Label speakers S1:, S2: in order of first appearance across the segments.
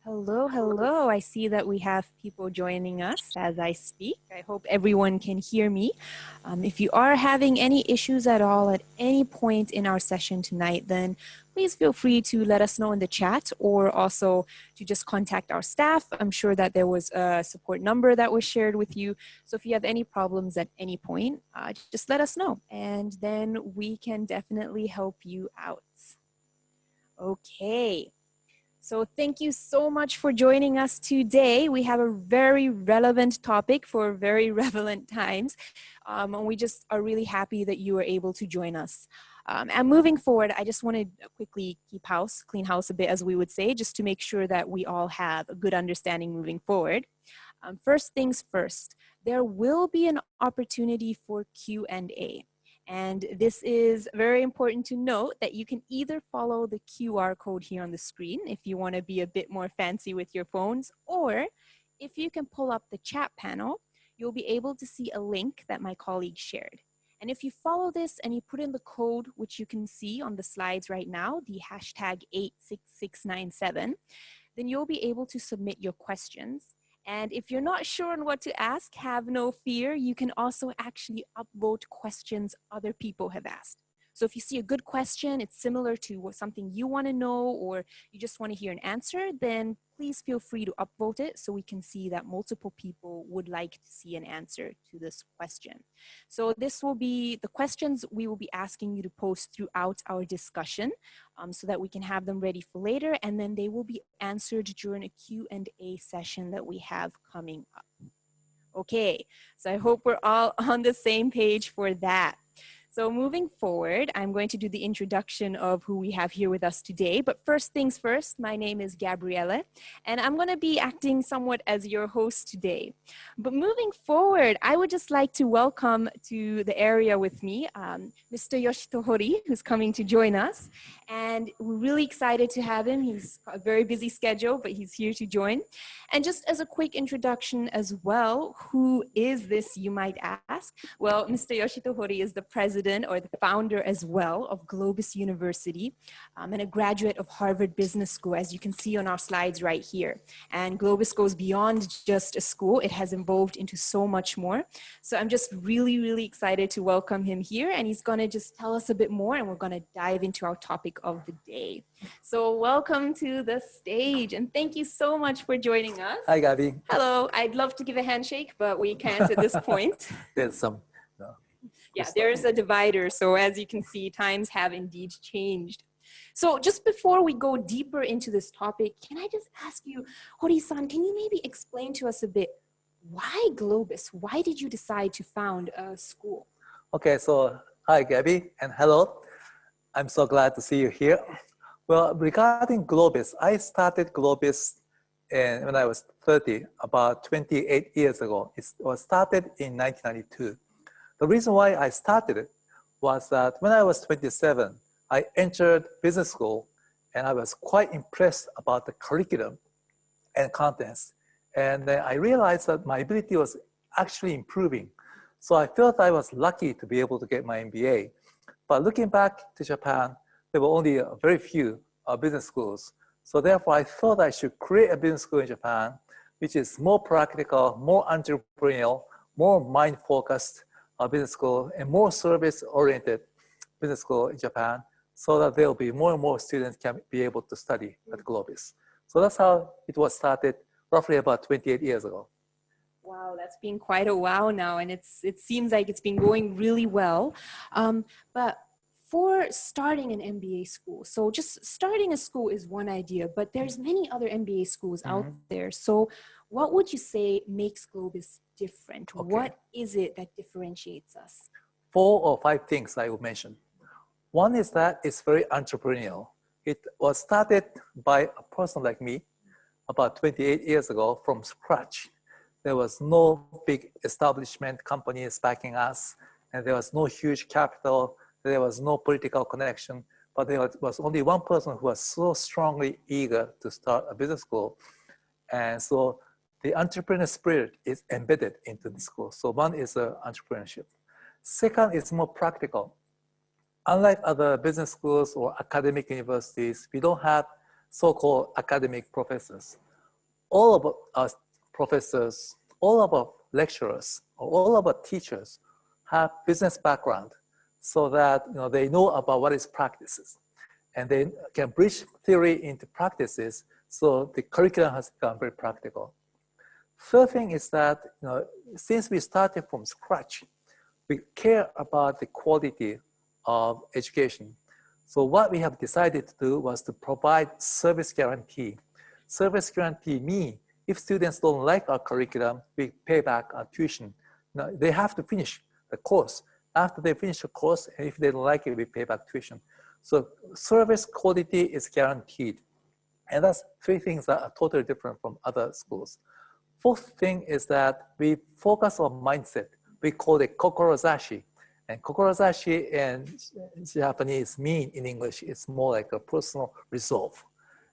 S1: Hello, hello. I see that we have people joining us as I speak. I hope everyone can hear me. If you are having any issues at all at any point in our session tonight, then please feel free to let us know in the chat or also to just contact our staff. I'm sure that there was a support number that was shared with you. So if you have any problems at any point, just let us know and then we can definitely help you out. Okay. So thank you so much for joining us today. We have a very relevant topic for very relevant times. And we just are really happy that you were able to join us. And moving forward, I just want to quickly clean house a bit, as we would say, just to make sure that we all have a good understanding moving forward. First things first, there will be an opportunity for Q&A. And this is very important to note that you can either follow the QR code here on the screen if you want to be a bit more fancy with your phones, or if you can pull up the chat panel, you'll be able to see a link that my colleague shared. And if you follow this and you put in the code, which you can see on the slides right now, the hashtag 86697, then you'll be able to submit your questions. And if you're not sure on what to ask, have no fear. You can also actually upvote questions other people have asked. So if you see a good question, it's similar to something you want to know, or you just want to hear an answer, then please feel free to upvote it so we can see that multiple people would like to see an answer to this question. So this will be the questions we will be asking you to post throughout our discussion so that we can have them ready for later, and then they will be answered during a Q&A session that we have coming up. Okay, so I hope we're all on the same page for that. So moving forward, I'm going to do the introduction of who we have here with us today. But first things first, my name is Gabriele, and I'm going to be acting somewhat as your host today. But moving forward, I would just like to welcome to the area with me, Mr. Yoshito Hori, who's coming to join us. And we're really excited to have him. He's got a very busy schedule, but he's here to join. And just as a quick introduction as well, who is this, you might ask? Well, Mr. Yoshito Hori is the president or the founder as well of GLOBIS University and a graduate of Harvard Business School, as you can see on our slides right here. And GLOBIS goes beyond just a school. It has evolved into so much more. So I'm just really, really excited to welcome him here, and he's going to just tell us a bit more, and we're going to dive into our topic of the day. So welcome to the stage, and thank you so much for joining us.
S2: Hi, Gabby.
S1: Hello. I'd love to give a handshake, but we can't at this point.
S2: There's some.
S1: Yeah, there's a divider. So as you can see, times have indeed changed. So just before we go deeper into this topic, can I just ask you, Hori-san, can you maybe explain to us a bit, why GLOBIS? Why did you decide to found a school?
S2: Okay, so hi, Gabby, and hello. I'm so glad to see you here. Well, regarding GLOBIS, I started GLOBIS when I was 30, about 28 years ago. It was started in 1992. The reason why I started it was that when I was 27, I entered business school, and I was quite impressed about the curriculum and contents. And then I realized that my ability was actually improving. So I felt I was lucky to be able to get my MBA. But looking back to Japan, there were only very few business schools. So therefore, I thought I should create a business school in Japan, which is more practical, more entrepreneurial, more mind-focused business school, and more service-oriented business school in Japan, so that there will be more and more students can be able to study at GLOBIS. So that's how it was started roughly about 28 years ago.
S1: Wow, that's been quite a while now, and it seems like it's been going really well. But for starting an MBA school, so just starting a school is one idea, but there's many other MBA schools out there. So what would you say makes GLOBIS different? Okay. What is it that differentiates us?
S2: 4 or 5 things I will mention. One is that it's very entrepreneurial. It was started by a person like me about 28 years ago from scratch. There was no big establishment companies backing us, and there was no huge capital. There was no political connection, but there was only one person who was so strongly eager to start a business school. And so the entrepreneurial spirit is embedded into the school. So one is entrepreneurship. Second is more practical. Unlike other business schools or academic universities, we don't have so-called academic professors. All of our professors, all of our lecturers, all of our teachers have business background so that they know about what is practices. And they can bridge theory into practices, so the curriculum has become very practical. Third thing is that since we started from scratch, we care about the quality of education. So what we have decided to do was to provide service guarantee. Service guarantee means if students don't like our curriculum, we pay back our tuition. Now, they have to finish the course. After they finish the course, and if they don't like it, we pay back tuition. So service quality is guaranteed. And that's three things that are totally different from other schools. Fourth thing is that we focus on mindset. We call it kokorozashi. And kokorozashi in Japanese mean in English, it's more like a personal resolve.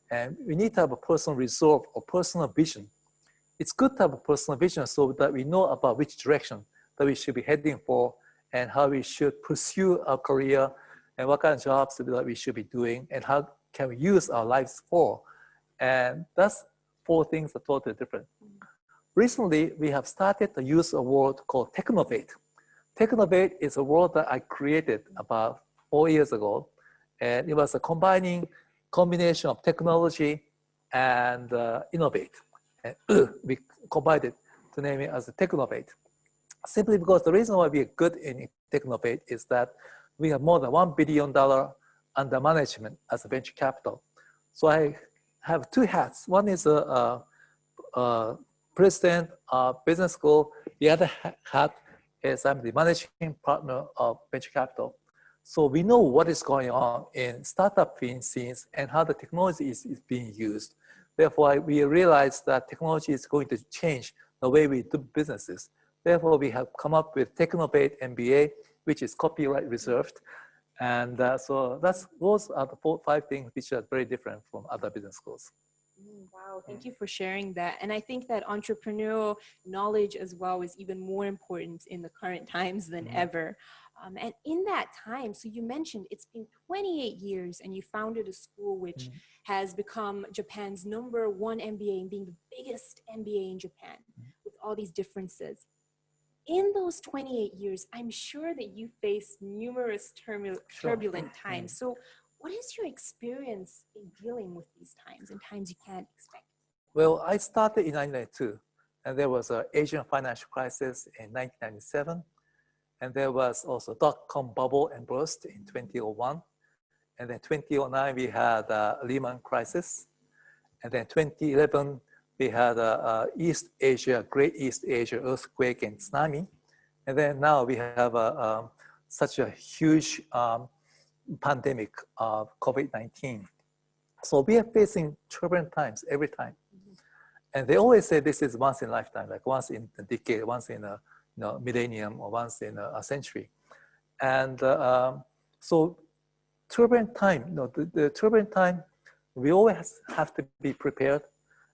S2: And we need to have a personal resolve or personal vision. It's good to have a personal vision so that we know about which direction that we should be heading for and how we should pursue our career and what kind of jobs that we should be doing and how can we use our lives for. And that's four things that are totally different. Recently, we have started to use a word called technovate. Technovate is a word that I created about 4 years ago. And it was a combination of technology and innovate. And we combined it to name it as a technovate. Simply because the reason why we are good in technovate is that we have more than $1 billion under management as a venture capital. So I have two hats. One is a president of business school. The other hat is I'm the managing partner of venture capital. So we know what is going on in startup scenes and how the technology is being used. Therefore, we realize that technology is going to change the way we do businesses. Therefore, we have come up with Technovate MBA, which is copyright reserved. And so those are the 5 things which are very different from other business schools.
S1: Wow, thank you for sharing that. And I think that entrepreneurial knowledge as well is even more important in the current times than ever. And in that time, so you mentioned it's been 28 years and you founded a school which has become Japan's #1 MBA and being the biggest MBA in Japan with all these differences. In those 28 years, I'm sure that you faced numerous turbulent times. So what is your experience in dealing with these times and times you can't expect?
S2: Well, I started in 1992, and there was an Asian financial crisis in 1997. And there was also dot-com bubble and burst in 2001. And then 2009, we had a Lehman crisis. And then 2011, we had a Great East Asia earthquake and tsunami. And then now we have such a huge pandemic of COVID-19. So we are facing turbulent times every time. And they always say this is once in a lifetime, like once in a decade, once in a millennium, or once in a century. And so turbulent time, the turbulent time, we always have to be prepared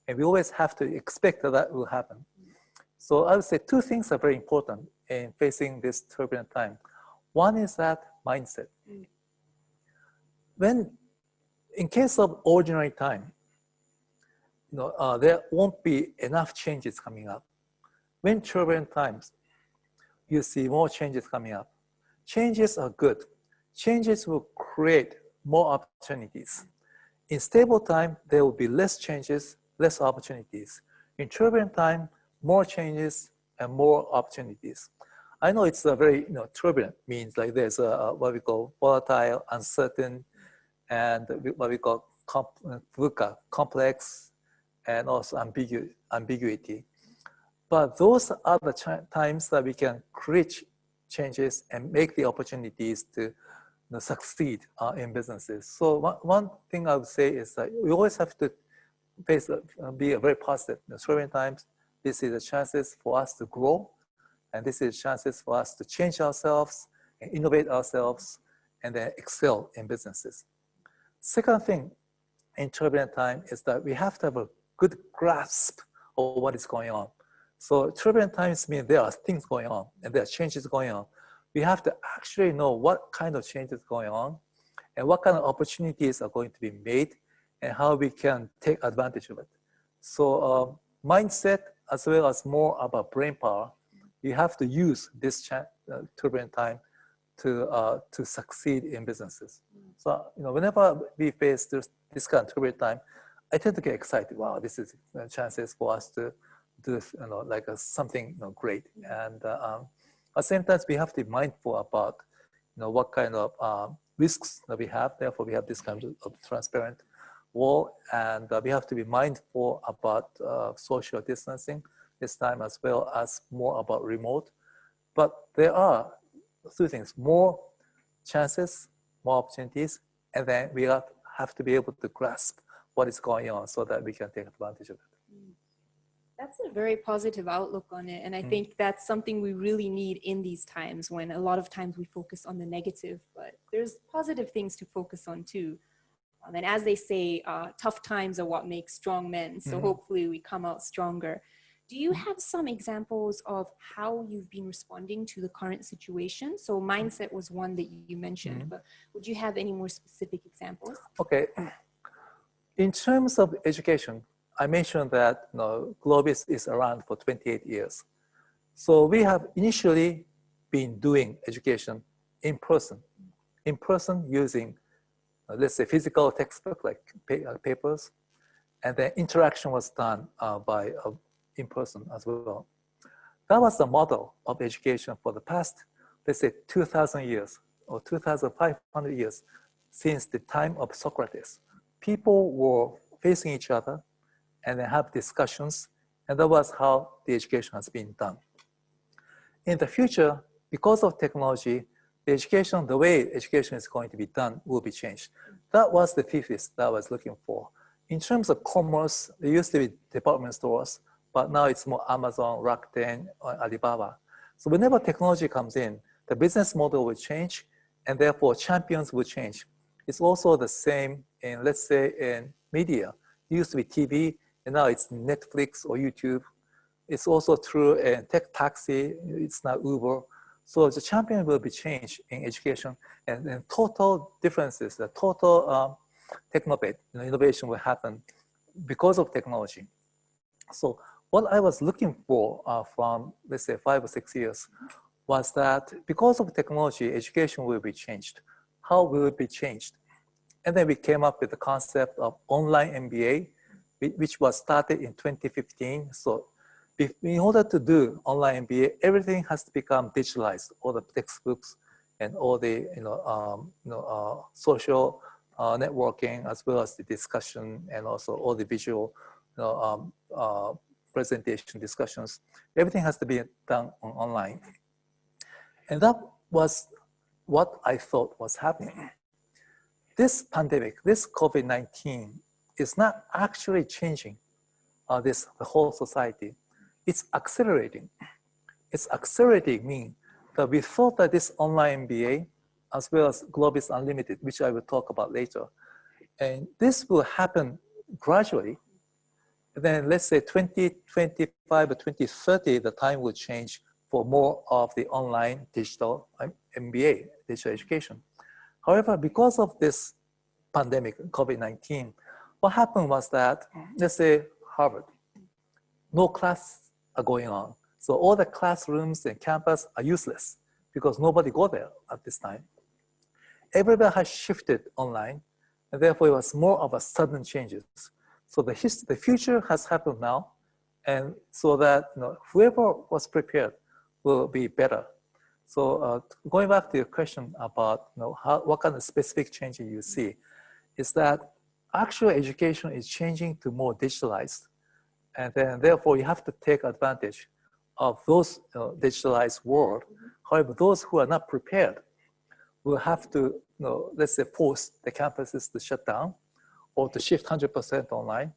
S2: and we always have to expect that will happen. So I would say 2 things are very important in facing this turbulent time. One is that mindset. In case of ordinary time, there won't be enough changes coming up. When turbulent times, you see more changes coming up. Changes are good. Changes will create more opportunities. In stable time, there will be less changes, less opportunities. In turbulent time, more changes and more opportunities. I know it's a very turbulent, means like there's what we call volatile, uncertain, and what we call VUCA, complex, and also ambiguity. But those are the times that we can create changes and make the opportunities to succeed in businesses. So one thing I would say is that we always have to be very positive. In turbulent times, this is a chances for us to grow, and this is chances for us to change ourselves and innovate ourselves and then excel in businesses. Second thing in turbulent time is that we have to have a good grasp of what is going on. So turbulent times mean there are things going on and there are changes going on. We have to actually know what kind of changes going on and what kind of opportunities are going to be made and how we can take advantage of it. So mindset as well as more about brain power, you have to use this turbulent time to succeed in businesses. So whenever we face this kind of turbulent time, I tend to get excited. Wow, this is chances for us to do like something great. And at the same time, we have to be mindful about what kind of risks that we have. Therefore, we have this kind of transparent wall, and we have to be mindful about social distancing this time, as well as more about remote. But there are two things: more chances, more opportunities, and then we have to be able to grasp what is going on so that we can take advantage of it.
S1: That's a very positive outlook on it. And I think that's something we really need in these times, when a lot of times we focus on the negative, but there's positive things to focus on too. And as they say, tough times are what make strong men. So hopefully we come out stronger. Do you have some examples of how you've been responding to the current situation? So mindset was one that you mentioned, but would you have any more specific examples?
S2: Okay. In terms of education, I mentioned that GLOBIS is around for 28 years. So we have initially been doing education in person using, let's say, physical textbook like papers, and then interaction was done by in person as well. That was the model of education for the past, let's say, 2,000 years or 2,500 years since the time of Socrates. People were facing each other and then have discussions, and that was how the education has been done. In the future, because of technology, the way education is going to be done will be changed. That was the thesis that I was looking for. In terms of commerce, there used to be department stores, but now it's more Amazon, Rakuten, or Alibaba. So whenever technology comes in, the business model will change, and therefore champions will change. It's also the same in, let's say, in media. It used to be TV, and now it's Netflix or YouTube. It's also true in tech taxi, it's now Uber. So the champion will be changed in education, and total differences, the total technobate, innovation will happen because of technology. So what I was looking for from, let's say, 5 or 6 years was that because of technology, education will be changed. How will it be changed? And then we came up with the concept of online MBA, which was started in 2015. So in order to do online MBA, everything has to become digitalized, all the textbooks and all the social networking, as well as the discussion, and also all the visual presentation discussions. Everything has to be done online. And that was what I thought was happening. This pandemic, this COVID-19, is not actually changing the whole society. It's accelerating. It's accelerating means that we thought that this online MBA, as well as GLOBIS Unlimited, which I will talk about later, and this will happen gradually. Then let's say 2025 or 2030, the time will change for more of the online digital MBA, digital education. However, because of this pandemic, COVID-19, what happened was that, let's say Harvard, no class are going on. So all the classrooms and campus are useless because nobody go there at this time. Everybody has shifted online, and therefore it was more of a sudden changes. So the future has happened now, and so that whoever was prepared will be better. So going back to your question about what kind of specific changes you see, is that actual education is changing to more digitalized, and then therefore you have to take advantage of those digitalized world. However, those who are not prepared will have to, let's say, force the campuses to shut down or to shift 100% online.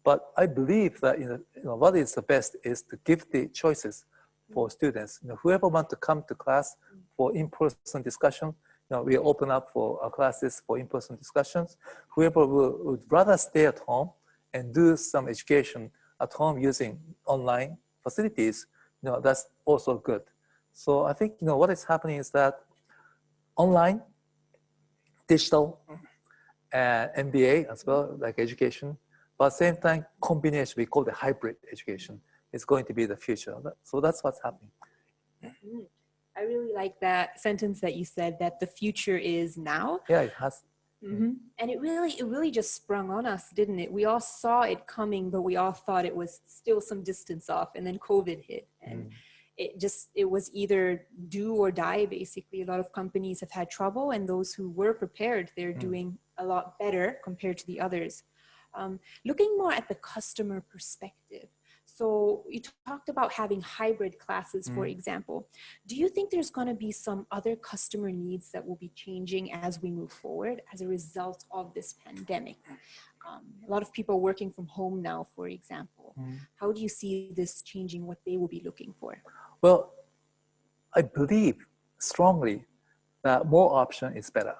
S2: But I believe that what is the best is to give the choices for students. Whoever wants to come to class for in-person discussion, we open up for classes for in-person discussions. Whoever would rather stay at home and do some education at home using online facilities, that's also good. So I think what is happening is that online, digital, and MBA as well, like education. But at the same time, combination, we call it hybrid education, is going to be the future. So that's what's happening.
S1: Mm. I really like that sentence that you said, that the future is now.
S2: Yeah, it has.
S1: Mm-hmm. And it really just sprung on us, didn't it? We all saw it coming, but we all thought it was still some distance off. And then COVID hit, and it was either do or die, basically. A lot of companies have had trouble, and those who were prepared, they're doing a lot better compared to the others. Looking more at the customer perspective. So you talked about having hybrid classes, for example. Do you think there's going to be some other customer needs that will be changing as we move forward as a result of this pandemic? A lot of people are working from home now, for example. How do you see this changing what they will be looking for?
S2: Well, I believe strongly that more option is better.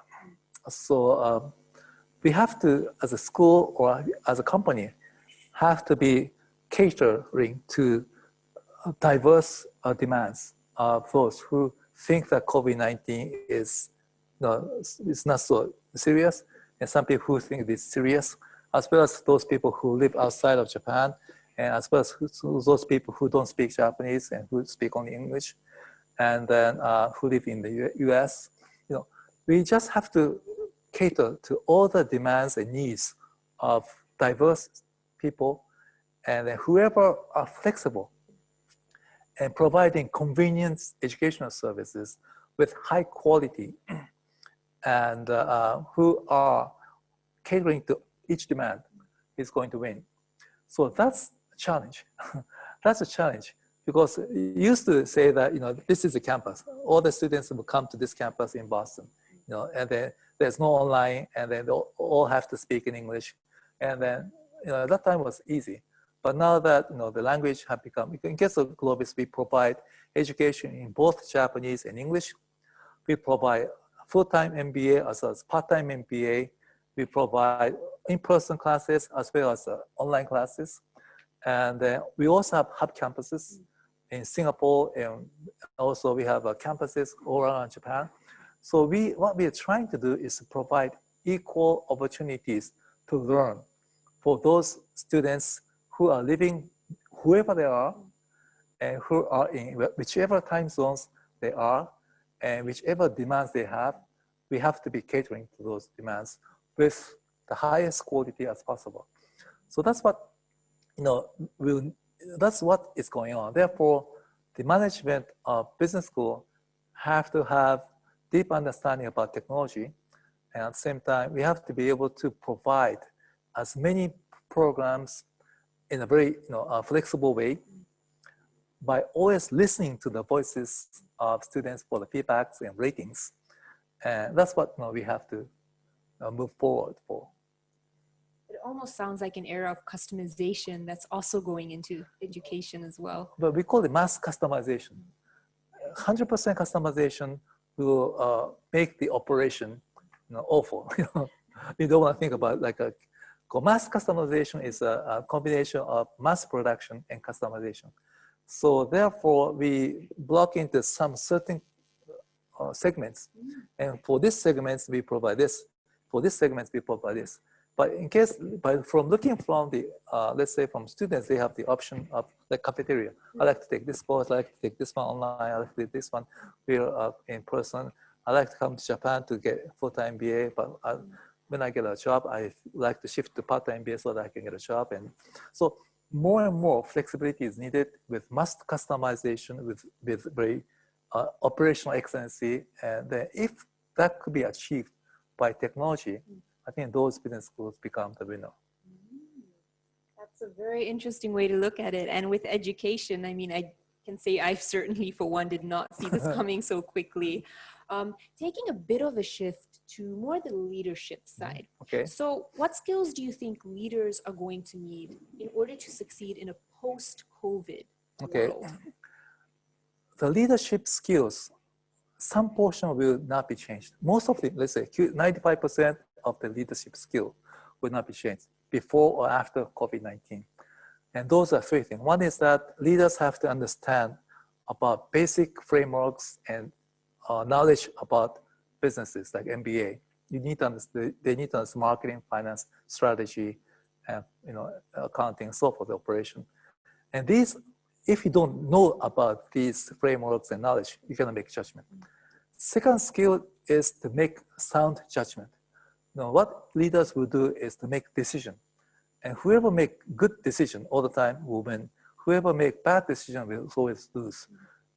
S2: So we have to, as a school or as a company, have to be catering to diverse demands of those who think that COVID-19 is not so serious, and some people who think it's serious, as well as those people who live outside of Japan, and as well as those people who don't speak Japanese and who speak only English, and then who live in the US. We just have to cater to all the demands and needs of diverse people, and then whoever are flexible and providing convenient educational services with high quality and who are catering to each demand is going to win. So that's a challenge. That's a challenge, because you used to say that, this is a campus. All the students will come to this campus in Boston, and then there's no online, and then they'll all have to speak in English. And then, that time was easy. But now that the language have become, in case of GLOBIS, we provide education in both Japanese and English. We provide full-time MBA as well as part-time MBA. We provide in-person classes as well as online classes. And then we also have hub campuses in Singapore, and also we have campuses all around Japan. So what we are trying to do is to provide equal opportunities to learn for those students who are living whoever they are, and who are in whichever time zones they are, and whichever demands they have. We have to be catering to those demands with the highest quality as possible. So that's what that's what is going on. Therefore, the management of business school have to have deep understanding about technology, and at the same time, we have to be able to provide as many programs in a very flexible way by always listening to the voices of students for the feedbacks and ratings. And that's what we have to move forward for.
S1: It almost sounds like an era of customization that's also going into education as well.
S2: But we call it mass customization. 100% customization will make the operation awful. We don't want to think about like mass customization is a combination of mass production and customization. So therefore, we block into some certain segments. And for these segments, we provide this. For these segments, we provide this. But in case, from looking from the, let's say from students, they have the option of the cafeteria. I like to take this course, I like to take this one online, I like to take this one here in person. I like to come to Japan to get full-time MBA, but when I get a job, I like to shift to part-time MBA so that I can get a job. And so more and more flexibility is needed with mass customization, with very operational excellency. And then if that could be achieved by technology, I think those business schools become the winner.
S1: That's a very interesting way to look at it. And with education, I mean, I can say I certainly, for one, did not see this coming so quickly. Taking a bit of a shift to more the leadership side.
S2: Okay.
S1: So what skills do you think leaders are going to need in order to succeed in a post-COVID world?
S2: The leadership skills, some portion will not be changed. Most of the, let's say 95% of the leadership skill will not be changed before or after COVID-19. And those are three things. One is that leaders have to understand about basic frameworks and knowledge about businesses like MBA. you need to understand, they need to understand marketing, finance, strategy, and accounting, so forth, the operation. And these, if you don't know about these frameworks and knowledge, you cannot make judgment. Second skill is to make sound judgment. Now, what leaders will do is to make decision. And whoever make good decision all the time will win. Whoever make bad decision will always lose.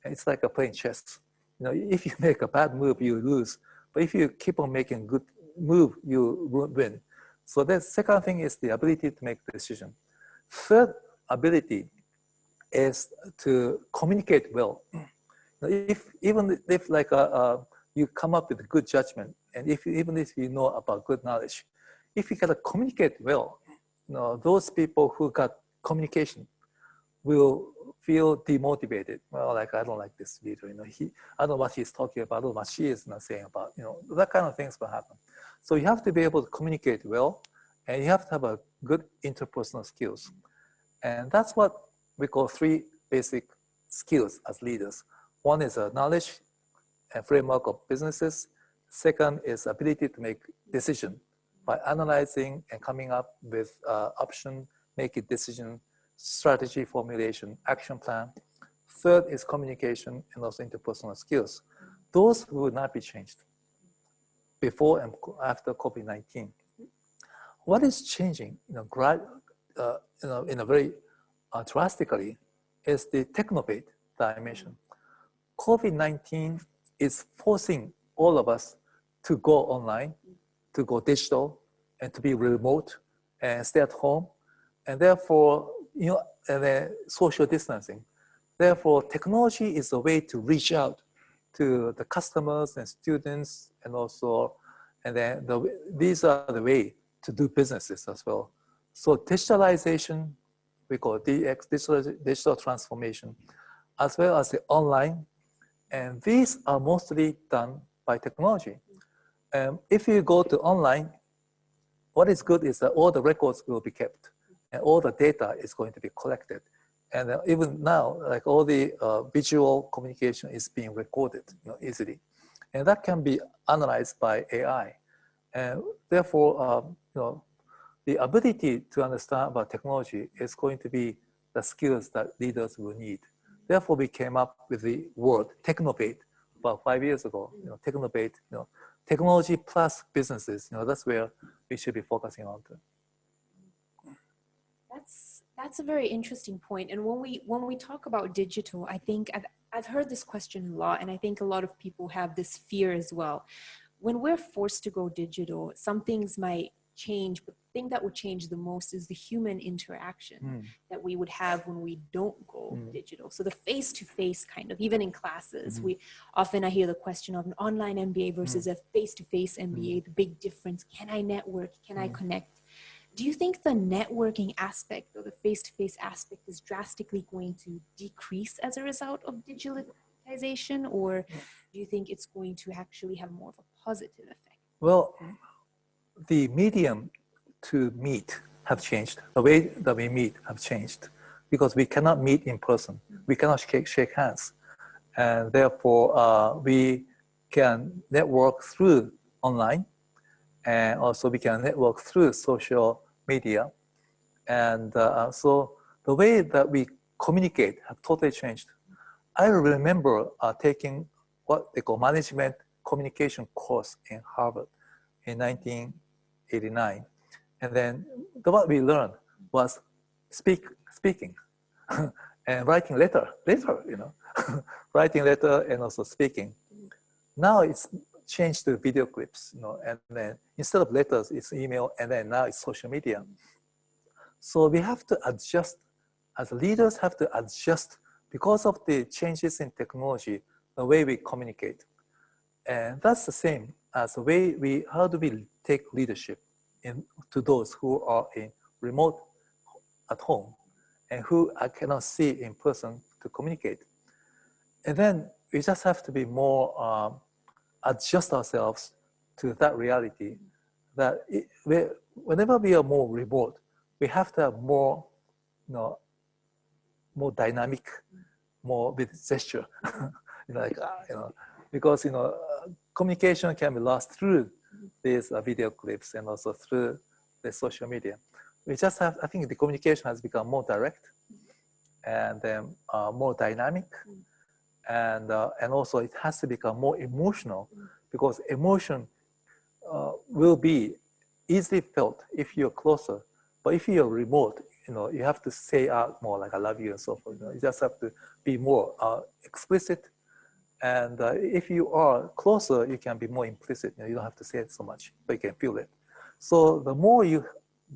S2: And it's like a playing chess. If you make a bad move, you lose. But if you keep on making good move, you win. So the second thing is the ability to make decision. Third ability is to communicate well. Even if like you come up with good judgment, and even if you know about good knowledge, if you can communicate well, those people who got communication will feel demotivated. Well, like, I don't like this leader. I don't know what he's talking about, I don't know what she is not saying about. That kind of things will happen. So you have to be able to communicate well, and you have to have a good interpersonal skills. And that's what we call 3 basic skills as leaders. One is a knowledge and framework of businesses. Second is ability to make decision by analyzing and coming up with option, making decision, strategy formulation, action plan. Third is communication and also interpersonal skills. Those will not be changed before and after COVID-19. What is changing, in a very drastically, is the technobate dimension. COVID-19 is forcing all of us to go online, to go digital, and to be remote and stay at home, and therefore, and then social distancing. Therefore, technology is a way to reach out to the customers and students, and also, and then these are the way to do businesses as well. So digitalization, we call it DX, digital transformation, as well as the online, and these are mostly done by technology. If you go to online, what is good is that all the records will be kept, and all the data is going to be collected. And even now, like all the visual communication is being recorded easily. And that can be analyzed by AI. And therefore, the ability to understand about technology is going to be the skills that leaders will need. Therefore, we came up with the word technobate about 5 years ago. Technobate, technology plus businesses. That's where we should be focusing on.
S1: That's a very interesting point. And when we talk about digital, I think I've heard this question a lot, and I think a lot of people have this fear as well. When we're forced to go digital, some things might change, but the thing that would change the most is the human interaction that we would have when we don't go digital. So the face-to-face kind of, even in classes, I hear the question of an online MBA versus a face-to-face MBA, the big difference. Can I network? Can I connect? Do you think the networking aspect or the face-to-face aspect is drastically going to decrease as a result of digitalization, or do you think it's going to actually have more of a positive effect?
S2: Well, the medium to meet have changed. The way that we meet have changed because we cannot meet in person. We cannot shake hands. And therefore, we can network through online, and also we can network through social media. And so the way that we communicate have totally changed. I remember taking what they call management communication course in Harvard in 1989. And then what we learned was speaking and writing letter, writing letter and also speaking. Now it's changed to video clips, and then instead of letters, it's email, and then now it's social media. So we have to adjust, as leaders have to adjust because of the changes in technology, the way we communicate. And that's the same as the way how do we take leadership to those who are in remote at home and who I cannot see in person to communicate. And then we just have to be more, adjust ourselves to that reality that whenever we are more remote, we have to have more, more dynamic, more with gesture, because communication can be lost through these video clips and also through the social media. We just have, I think the communication has become more direct and then more dynamic, and also it has to become more emotional, because emotion will be easily felt if you're closer, but if you're remote, you have to say out more, like I love you and so forth. You just have to be more explicit, and if you are closer, you can be more implicit. You don't have to say it so much, but you can feel it. So the more you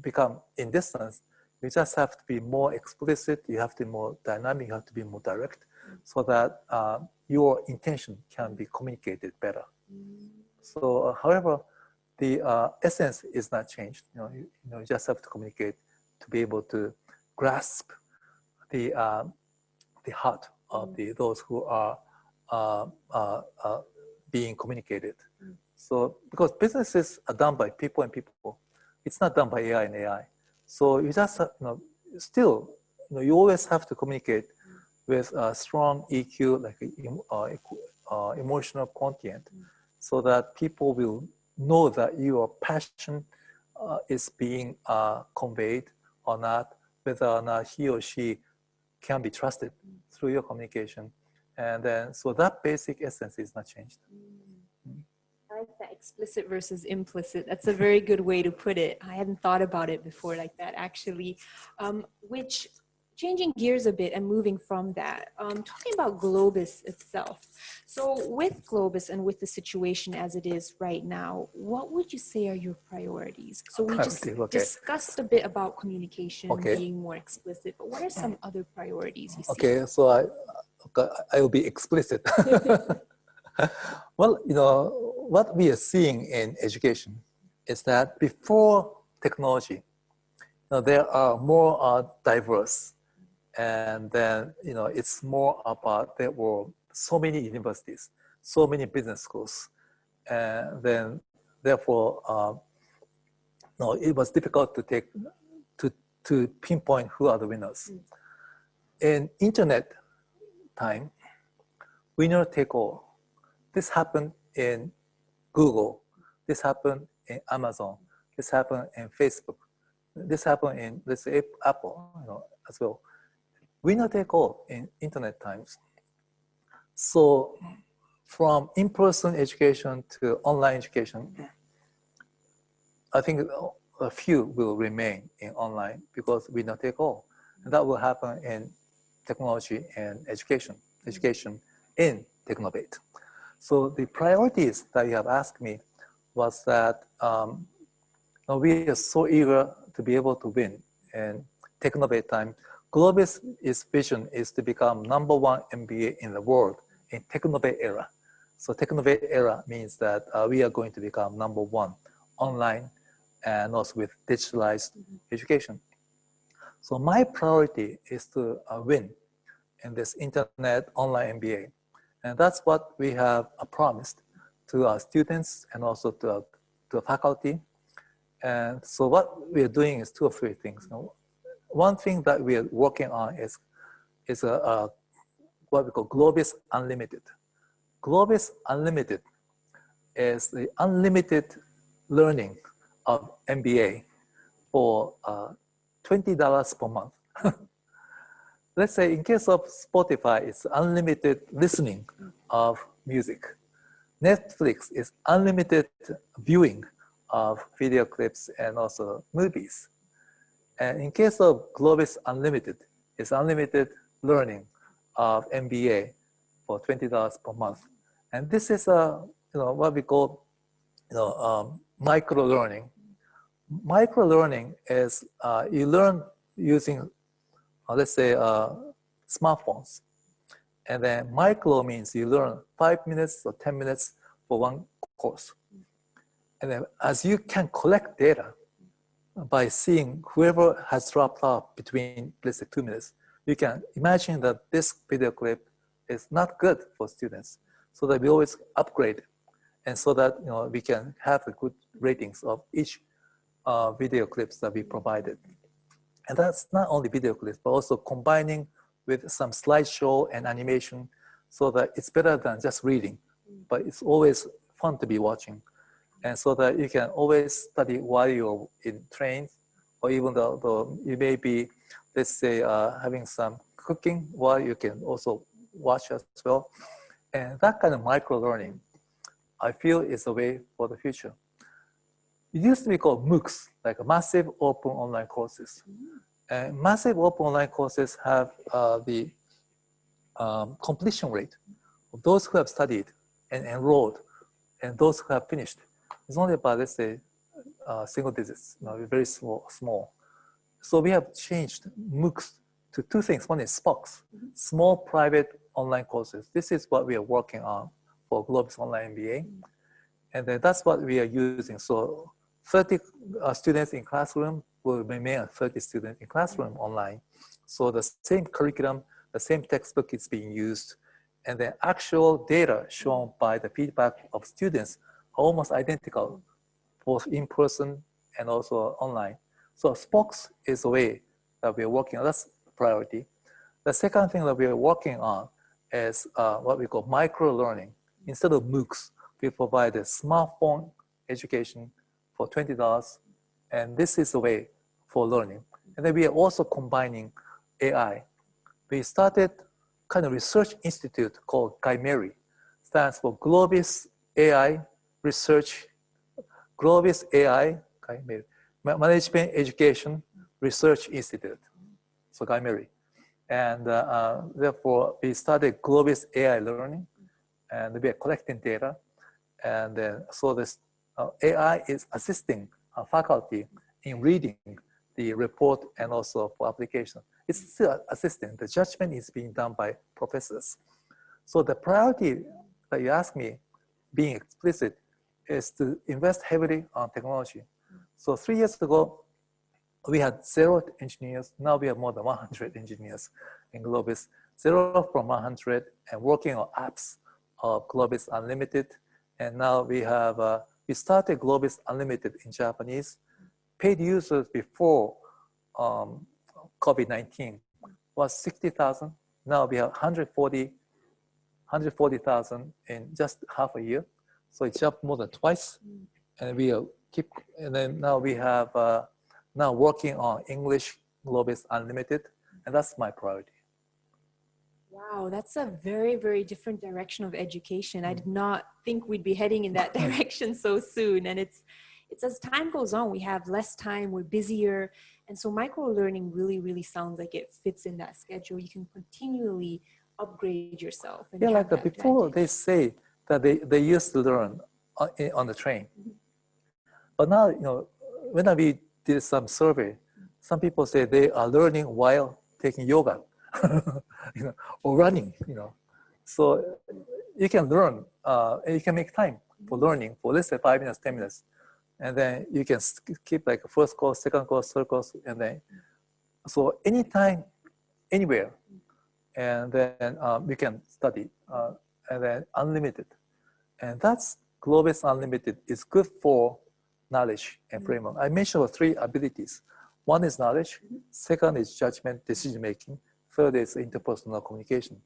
S2: become in distance, you just have to be more explicit, you have to be more dynamic, you have to be more direct, so that your intention can be communicated better. So however, the essence is not changed. You just have to communicate to be able to grasp the heart of those who are being communicated. So because businesses are done by people and people, it's not done by AI and AI. So you just still you always have to communicate with a strong EQ, like emotional content, so that people will know that your passion is being conveyed or not, whether or not he or she can be trusted through your communication. And then, so that basic essence is not changed.
S1: I like that, explicit versus implicit. That's a very good way to put it. I hadn't thought about it before like that, actually. Which, changing gears a bit and moving from that, talking about GLOBIS itself. So with GLOBIS and with the situation as it is right now, what would you say are your priorities? So we just discussed a bit about communication, being more explicit, but what are some other priorities you see?
S2: Okay, so I will be explicit. Well, what we are seeing in education is that before technology, there are more diverse, and then it's more about there were so many universities, so many business schools, and then therefore it was difficult to pinpoint who are the winners. In internet time, winner take all. This happened in Google. This happened in Amazon. This happened in Facebook. This happened in, let's say, Apple, as well. Winner take all in internet times. So from in-person education to online education, I think a few will remain in online because winner take all. And that will happen in technology and education in Technovate. So the priorities that you have asked me was that we are so eager to be able to win in Technovate time. GLOBIS' vision is to become #1 MBA in the world in Technovate era. So Technovate era means that we are going to become #1 online and also with digitalized education. So my priority is to win in this internet online MBA. And that's what we have promised to our students and also to the faculty. And so what we are doing is 2 or 3 things. One thing that we are working on is what we call GLOBIS Unlimited. GLOBIS Unlimited is the unlimited learning of MBA for $20 per month. Let's say in case of Spotify, it's unlimited listening of music. Netflix is unlimited viewing of video clips and also movies. And in case of GLOBIS Unlimited, it's unlimited learning of MBA for $20 per month. And this is what we call micro learning. Micro learning is you learn using let's say smartphones. And then micro means you learn 5 minutes or 10 minutes for one course. And then as you can collect data by seeing whoever has dropped off between, let's say, 2 minutes, you can imagine that this video clip is not good for students. So that we always upgrade, and so that we can have the good ratings of each video clips that we provided. And that's not only video clips, but also combining with some slideshow and animation, so that it's better than just reading, but it's always fun to be watching. And so that you can always study while you're in train, or even though you may be, let's say, having some cooking while you can also watch as well. And that kind of micro learning, I feel is the way for the future. It used to be called MOOCs, like massive open online courses. And massive open online courses have the completion rate of those who have studied and enrolled and those who have finished. It's only about, let's say, single digits, very small. So we have changed MOOCs to two things. One is SPOCs, small private online courses. This is what we are working on for GLOBIS Online MBA. And then that's what we are using. So 30 students in classroom will remain 30 students in classroom online. So the same curriculum, the same textbook is being used, and the actual data shown by the feedback of students are almost identical, both in person and also online. So SPOCs is the way that we are working on. That's the priority. The second thing that we are working on is what we call micro learning. Instead of MOOCs, we provide a smartphone education for $20, and this is the way for learning. And then we are also combining AI. We started kind of research institute called GAIMERI, stands for GLOBIS AI Research, GLOBIS AI Management Education Research Institute, so GAIMERI. And therefore, we started GLOBIS AI Learning, and we are collecting data. And then, so this AI is assisting faculty in reading the report and also for application. It's still assisting. The judgment is being done by professors. So the priority that you asked me, being explicit, is to invest heavily on technology. So 3 years ago, we had 0 engineers. Now we have more than 100 engineers in GLOBIS, 0 from 100, and working on apps of GLOBIS Unlimited. And now we have, we started GLOBIS Unlimited in Japanese. Paid users before COVID-19 was 60,000. Now we have 140,000 in just half a year. So it's up more than twice. And we keep, and then now we have now working on English GLOBIS Unlimited, and that's my priority.
S1: Wow, that's a very, very different direction of education. I did not think we'd be heading in that direction so soon. And it's as time goes on, we have less time, we're busier. And so micro-learning really, really sounds like it fits in that schedule. You can continually upgrade yourself. And
S2: yeah, like before
S1: advantage.
S2: they say that they used to learn on the train. But now, when we did some survey, some people say they are learning while taking yoga, or running, So you can learn, and you can make time for learning for, let's say, 5 minutes, 10 minutes. And then you can keep like a first course, second course, third course, and then, so anytime, anywhere, and then you can study, and then unlimited. And that's GLOBIS Unlimited. It's good for knowledge and framework. I mentioned 3 abilities. One is knowledge, second is judgment, decision-making, third is interpersonal communication.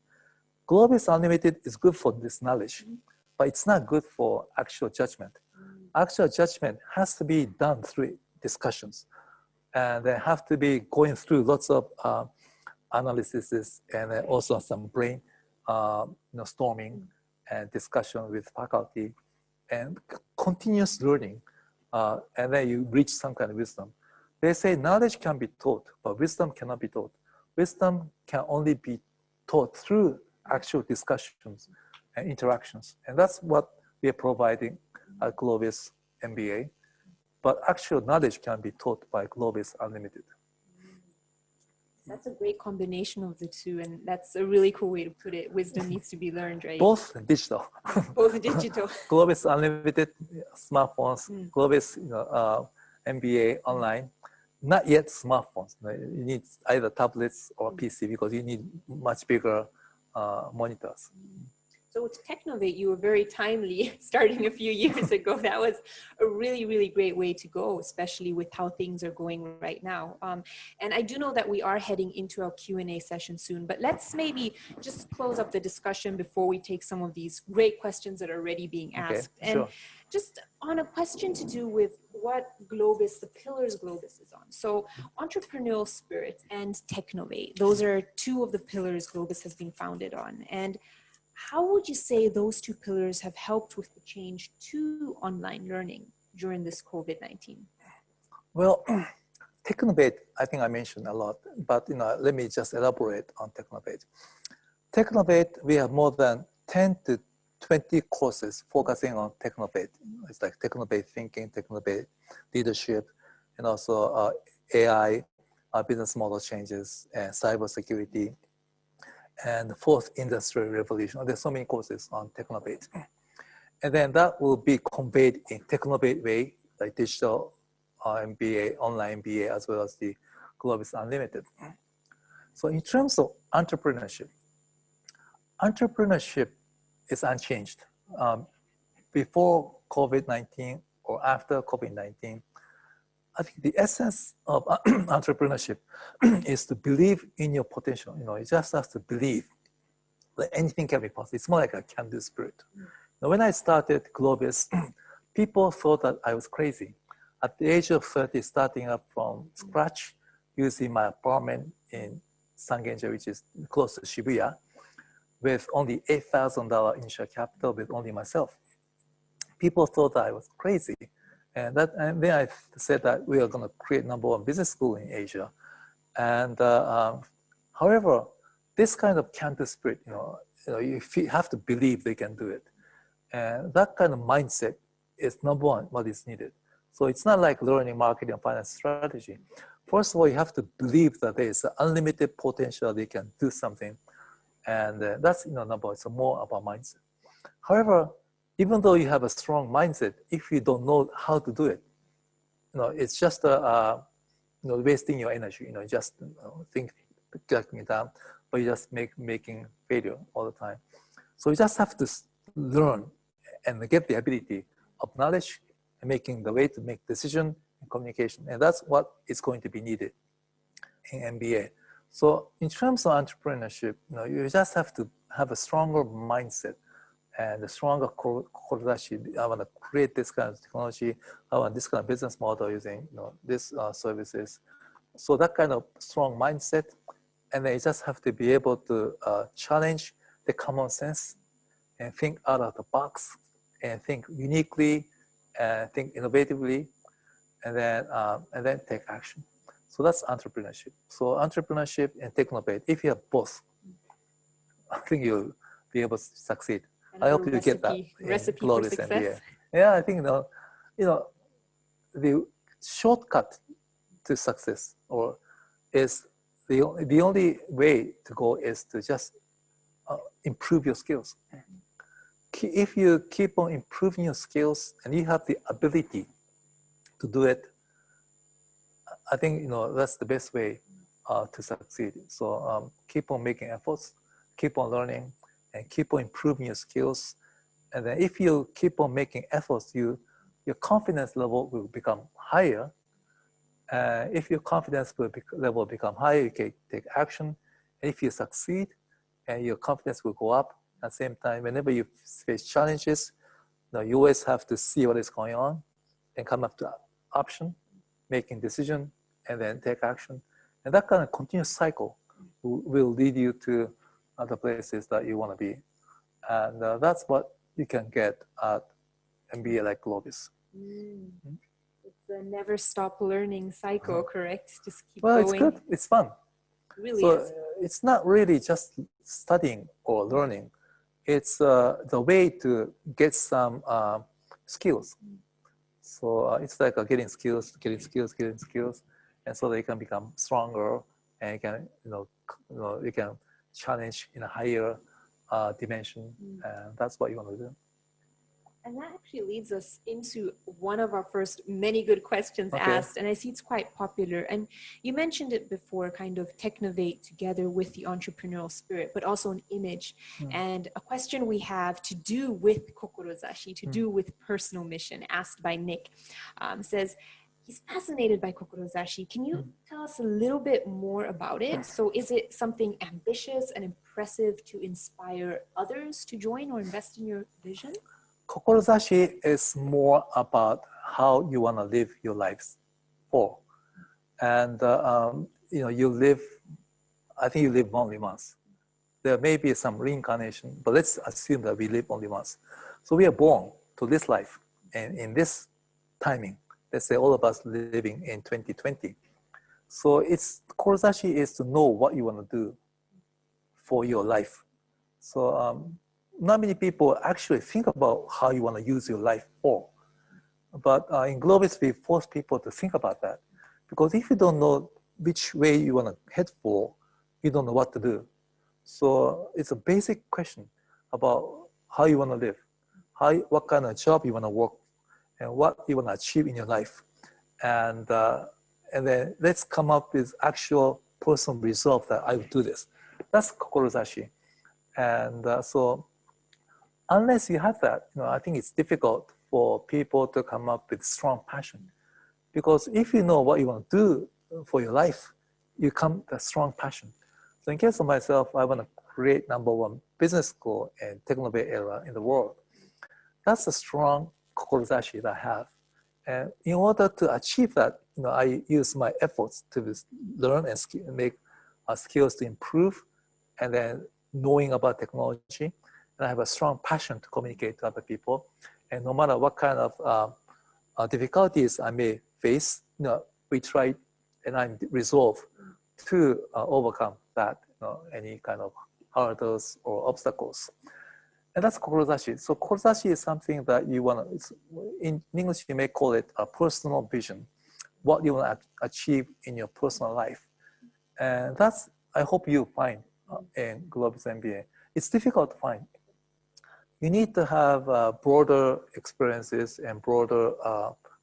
S2: GLOBIS Unlimited is good for this knowledge, but it's not good for actual judgment. Actual judgment has to be done through discussions, and they have to be going through lots of analysis and also some brain storming and discussion with faculty and continuous learning, and then you reach some kind of wisdom. They say knowledge can be taught, but wisdom cannot be taught. Wisdom can only be taught through actual discussions and interactions. And that's what we are providing at GLOBIS MBA. But actual knowledge can be taught by GLOBIS Unlimited.
S1: That's a great combination of the two, and that's a really cool way to put it. Wisdom needs to be learned, right?
S2: Both digital.
S1: Both digital.
S2: GLOBIS Unlimited smartphones, GLOBIS MBA online. Not yet smartphones. You need either tablets or PC because you need much bigger monitors.
S1: So to Technovate, you were very timely starting a few years ago. That was a really, really great way to go, especially with how things are going right now. And I do know that we are heading into our Q&A session soon, but let's maybe just close up the discussion before we take some of these great questions that are already being asked.
S2: Okay, sure.
S1: And just on a question to do with what GLOBIS, the pillars GLOBIS is on. So entrepreneurial spirit and Technovate, those are two of the pillars GLOBIS has been founded on. And how would you say those two pillars have helped with the change to online learning during this COVID-19?
S2: Well, Technovate, I think I mentioned a lot, but let me just elaborate on Technovate. Technovate, we have more than 10 to 20 courses focusing on Technovate. It's like Technovate thinking, Technovate leadership, and also AI, business model changes, and cybersecurity, and the fourth industrial revolution. There's so many courses on Technovate. And then that will be conveyed in Technovate way, like digital MBA, online MBA, as well as the GLOBIS Unlimited. So in terms of entrepreneurship is unchanged. Before COVID-19 or after COVID-19, I think the essence of entrepreneurship is to believe in your potential. You just have to believe that anything can be possible. It's more like a can-do spirit. Now, when I started GLOBIS, people thought that I was crazy. At the age of 30, starting up from scratch, using my apartment in Sangenja, which is close to Shibuya, with only $8,000 initial capital, with only myself. People thought that I was crazy. And then I said that we are going to create #1 business school in Asia. And however, this kind of can-do spirit, you have to believe they can do it. And that kind of mindset is #1, what is needed. So it's not like learning marketing and finance strategy. First of all, you have to believe that there is unlimited potential, they can do something. And that's #1, it's more about mindset. However, even though you have a strong mindset, if you don't know how to do it, it's just wasting your energy. Just getting it down, but you just making failure all the time. So you just have to learn and get the ability of knowledge and making the way to make decision and communication, and that's what is going to be needed in MBA. So in terms of entrepreneurship, you just have to have a stronger mindset and a stronger Kodashi. I want to create this kind of technology. I want this kind of business model using these services. So that kind of strong mindset, and then you just have to be able to challenge the common sense and think out of the box and think uniquely and think innovatively, and then take action. So that's entrepreneurship. So entrepreneurship and Technovate, if you have both, I think you'll be able to succeed. I hope you get that.
S1: Recipe for success.
S2: Yeah, I think the shortcut to success is the only way to go is to just improve your skills. If you keep on improving your skills and you have the ability to do it, I think that's the best way to succeed. So keep on making efforts, keep on learning, and keep on improving your skills. And then if you keep on making efforts, your confidence level will become higher. If your confidence level become higher, you can take action. And if you succeed, and your confidence will go up. At the same time, whenever you face challenges, you always have to see what is going on and come up to option, making decision, and then take action. And that kind of continuous cycle will lead you to other places that you want to be. And that's what you can get at MBA like GLOBIS.
S1: It's a never stop learning cycle, correct? Just keep
S2: going.
S1: It's
S2: good. It's fun.
S1: It really is.
S2: It's not really just studying or learning. It's the way to get some skills. So it's like getting skills, and so they can become stronger, and you can, you can challenge in a higher dimension, and that's what you want to do.
S1: And that actually leads us into one of our first many good questions asked, and I see it's quite popular. And you mentioned it before, kind of technovate together with the entrepreneurial spirit, but also an image. And a question we have to do with kokorozashi, to do with personal mission, asked by Nick, says, he's fascinated by kokorozashi. Can you tell us a little bit more about it? So is it something ambitious and impressive to inspire others to join or invest in your vision?
S2: Kokorozashi is more about how you want to live your lives for. And, you live, I think you live only once. There may be some reincarnation, but let's assume that we live only once. So we are born to this life. And in this timing, let's say all of us living in 2020. So kokorozashi is to know what you want to do for your life. So not many people actually think about how you want to use your life for. But in GLOBIS, we force people to think about that. Because if you don't know which way you want to head for, you don't know what to do. So it's a basic question about how you want to live, what kind of job you want to work, and what you want to achieve in your life. And then let's come up with actual personal resolve that I will do this. That's kokorozashi. And so unless you have that, I think it's difficult for people to come up with strong passion. Because if you know what you want to do for your life, you come with a strong passion. So in case of myself, I want to create #1 business school in Technovate era in the world. That's a strong kokorozashi that I have. And in order to achieve that, I use my efforts to learn and make skills to improve, and then knowing about technology. And I have a strong passion to communicate to other people. And no matter what kind of difficulties I may face, we try and I'm resolved to overcome that, any kind of hurdles or obstacles. And that's kokorozashi. So kokorozashi is something that you want to, in English, you may call it a personal vision, what you want to achieve in your personal life. And that's, I hope you find in GLOBIS MBA. It's difficult to find. You need to have broader experiences and broader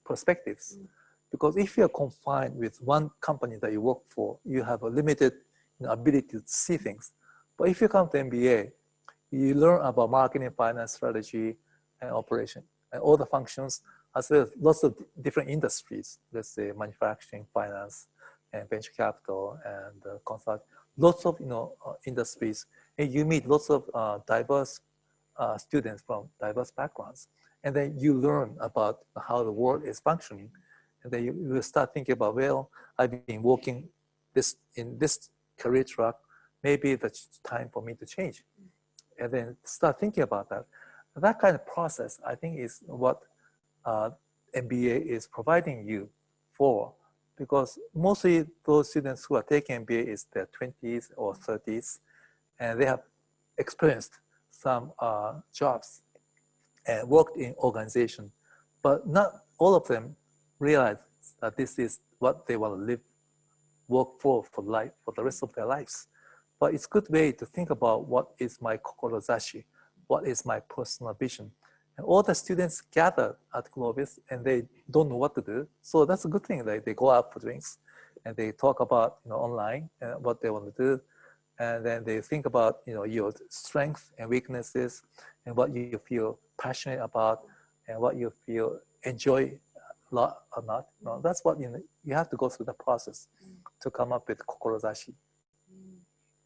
S2: perspectives. Because if you're confined with one company that you work for, you have a limited ability to see things. But if you come to MBA, you learn about marketing, finance, strategy, and operation, and all the functions, as well as lots of different industries, let's say manufacturing, finance, and venture capital, and consult, lots of industries. And you meet lots of diverse students from diverse backgrounds. And then you learn about how the world is functioning. And then you will start thinking about, well, I've been working in this career track, maybe it's time for me to change. And then start thinking about that. That kind of process, I think, is what MBA is providing you for. Because mostly those students who are taking MBA is their 20s or 30s, and they have experienced some jobs and worked in organization. But not all of them realize that this is what they want to work for life, for the rest of their lives. But it's a good way to think about what is my kokorozashi, what is my personal vision. And all the students gather at GLOBIS and they don't know what to do. So that's a good thing. They go out for drinks and they talk about online and what they want to do. And then they think about your strengths and weaknesses and what you feel passionate about and what you feel enjoy a lot or not. That's what you have to go through the process to come up with kokorozashi.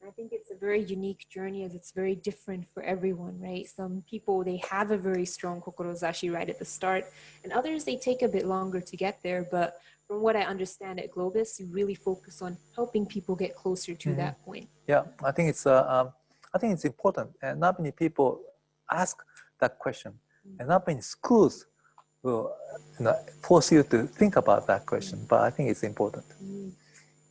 S1: I think it's a very unique journey as it's very different for everyone, right? Some people, they have a very strong kokorozashi right at the start, and others, they take a bit longer to get there. But from what I understand at GLOBIS, you really focus on helping people get closer to that point.
S2: Yeah, I think it's important, and not many people ask that question, and not many schools will force you to think about that question. But I think it's important.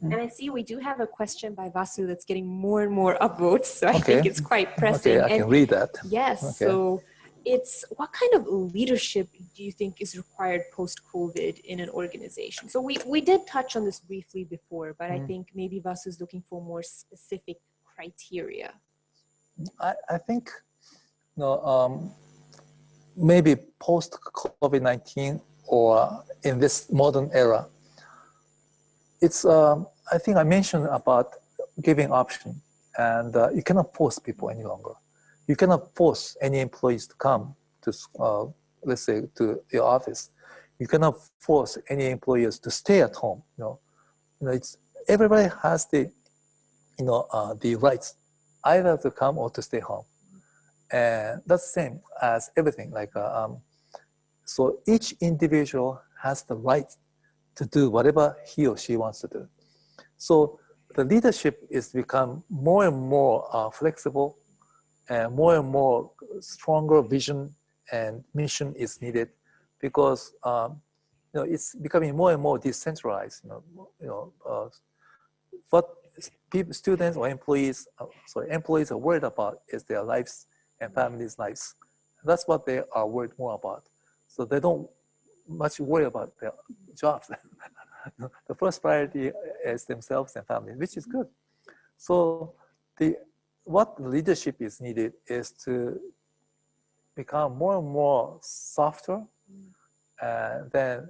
S1: And I see we do have a question by Vasu that's getting more and more upvotes, so I think it's quite pressing.
S2: Okay, I can read that.
S1: Yes, so it's, what kind of leadership do you think is required post-COVID in an organization? So we did touch on this briefly before, but I think maybe Vasu is looking for more specific criteria.
S2: I think maybe post-COVID-19 or in this modern era, it's, I think I mentioned about giving option, and you cannot force people any longer. You cannot force any employees to come to, let's say, to your office. You cannot force any employees to stay at home. It's everybody has the, the rights either to come or to stay home, and that's the same as everything. So each individual has the right to do whatever he or she wants to do. So the leadership is become more and more flexible, and more stronger vision and mission is needed, because it's becoming more and more decentralized. What people, students or employees, employees are worried about is their lives and families' lives. That's what they are worried more about. So they don't much worry about their jobs. The first priority is themselves and family, which is good. So what leadership is needed is to become more and more softer, and then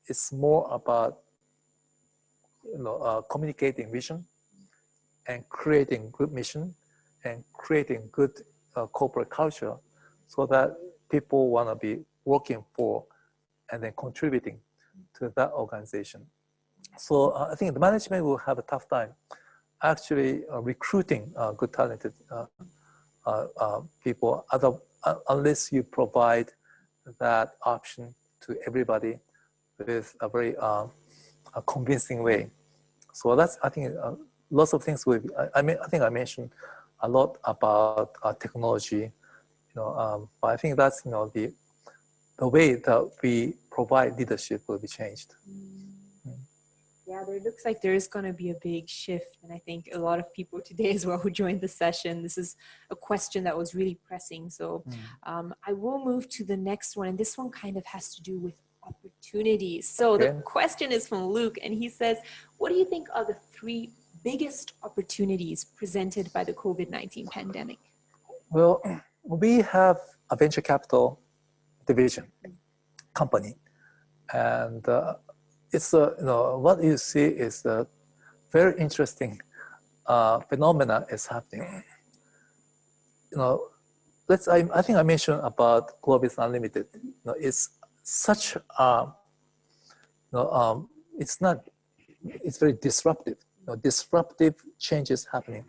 S2: it's more about communicating vision and creating good mission and creating good corporate culture, so that people want to be working for and then contributing to that organization. So I think the management will have a tough time actually recruiting good talented people unless you provide that option to everybody with a very a convincing way. So that's, I think, lots of things will be, I think I mentioned a lot about technology, but I think that's, the way that we provide leadership will be changed.
S1: Yeah, there looks like there is going to be a big shift. And I think a lot of people today as well who joined the session, this is a question that was really pressing. So I will move to the next one. And this one kind of has to do with opportunities. So the question is from Luke, and he says, what do you think are the 3 biggest opportunities presented by the COVID-19 pandemic?
S2: Well, we have a venture capital division company, and it's what you see is a very interesting phenomena is happening. I think I mentioned about GLOBIS Unlimited. It's such it's very disruptive. Disruptive changes happening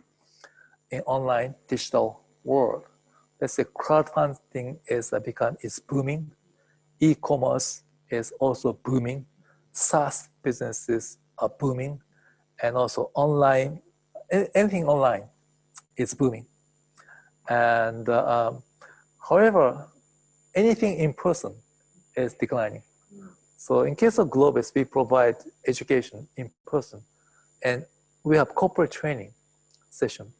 S2: in online digital world. Let's say crowdfunding is booming. E-commerce is also booming. SaaS businesses are booming, and also online, anything online is booming. And however, anything in person is declining. So in case of GLOBIS, we provide education in person, and we have corporate training session.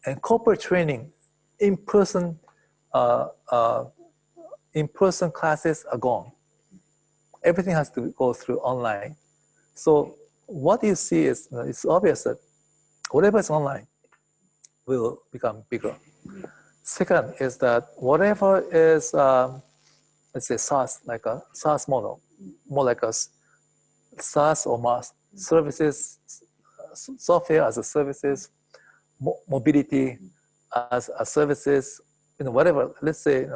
S2: And corporate training in person classes are gone. Everything has to go through online. So what you see is, it's obvious that whatever is online will become bigger. Second is that whatever is, let's say SaaS, like a SaaS model, more like a SaaS or MaaS, services, software as a services, mobility as a services, whatever, let's say,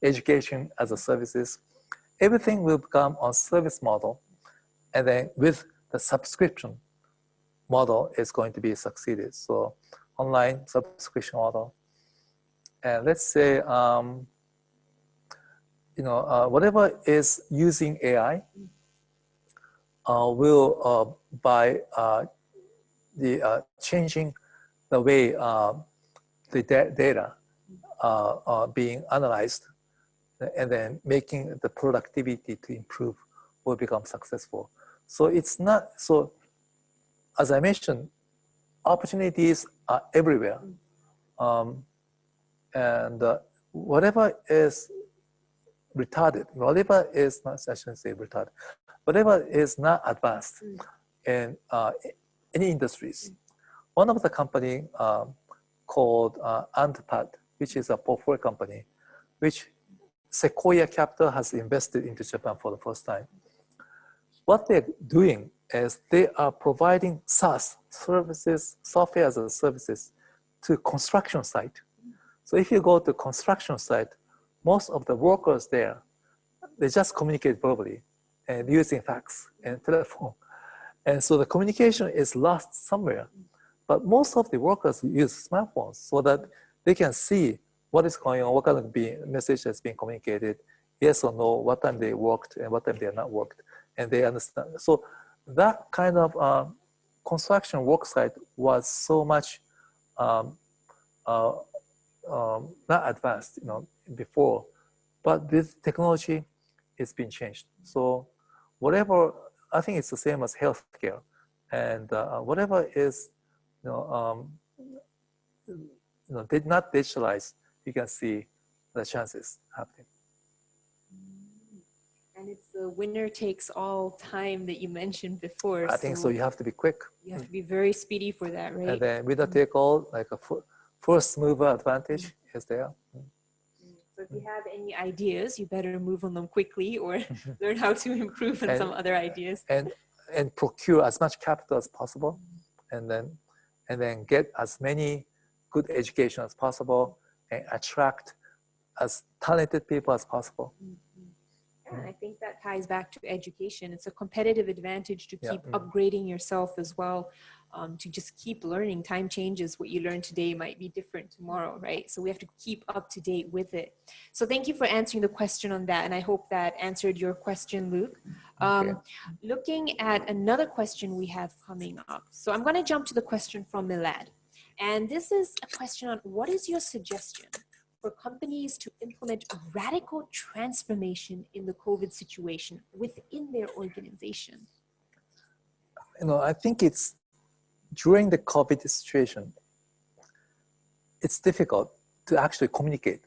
S2: education as a services, everything will become on service model, and then with the subscription model is going to be succeeded. So online subscription model. And let's say, whatever is using AI will, by the changing the way the data are being analyzed, and then making the productivity to improve, will become successful. So it's not, so as I mentioned, opportunities are everywhere. And whatever is retarded, whatever is not, I shouldn't say retarded, whatever is not advanced in any industries. One of the company called Untitled, which is a portfolio company, which Sequoia Capital has invested into Japan for the first time. What they're doing is they are providing SaaS services, software as a services, to construction site. So if you go to construction site, most of the workers there, they just communicate verbally and using fax and telephone. And so the communication is lost somewhere. But most of the workers use smartphones so that they can see what is going on, what kind of message has been communicated, yes or no, what time they worked and what time they are not worked, and they understand. So that kind of construction work site was so much not advanced, before, but with technology, it's been changed. So whatever, I think it's the same as healthcare, and whatever is, did not digitalize, you can see the chances happening.
S1: And it's the winner takes all time that you mentioned before.
S2: I think so. You have to be quick.
S1: You have to be very speedy for that, right?
S2: And then winner take all, like a first mover advantage is there.
S1: So if you have any ideas, you better move on them quickly or learn how to improve on some other ideas.
S2: And procure as much capital as possible, and then get as many good education as possible, and attract as talented people as possible.
S1: Yeah, I think that ties back to education. It's a competitive advantage to keep upgrading yourself as well, to just keep learning. Time changes. What you learn today might be different tomorrow, right? So we have to keep up to date with it. So thank you for answering the question on that. And I hope that answered your question, Luke. Looking at another question we have coming up. So I'm going to jump to the question from Milad. And this is a question on what is your suggestion for companies to implement radical transformation in the COVID situation within their organization?
S2: I think it's during the COVID situation, it's difficult to actually communicate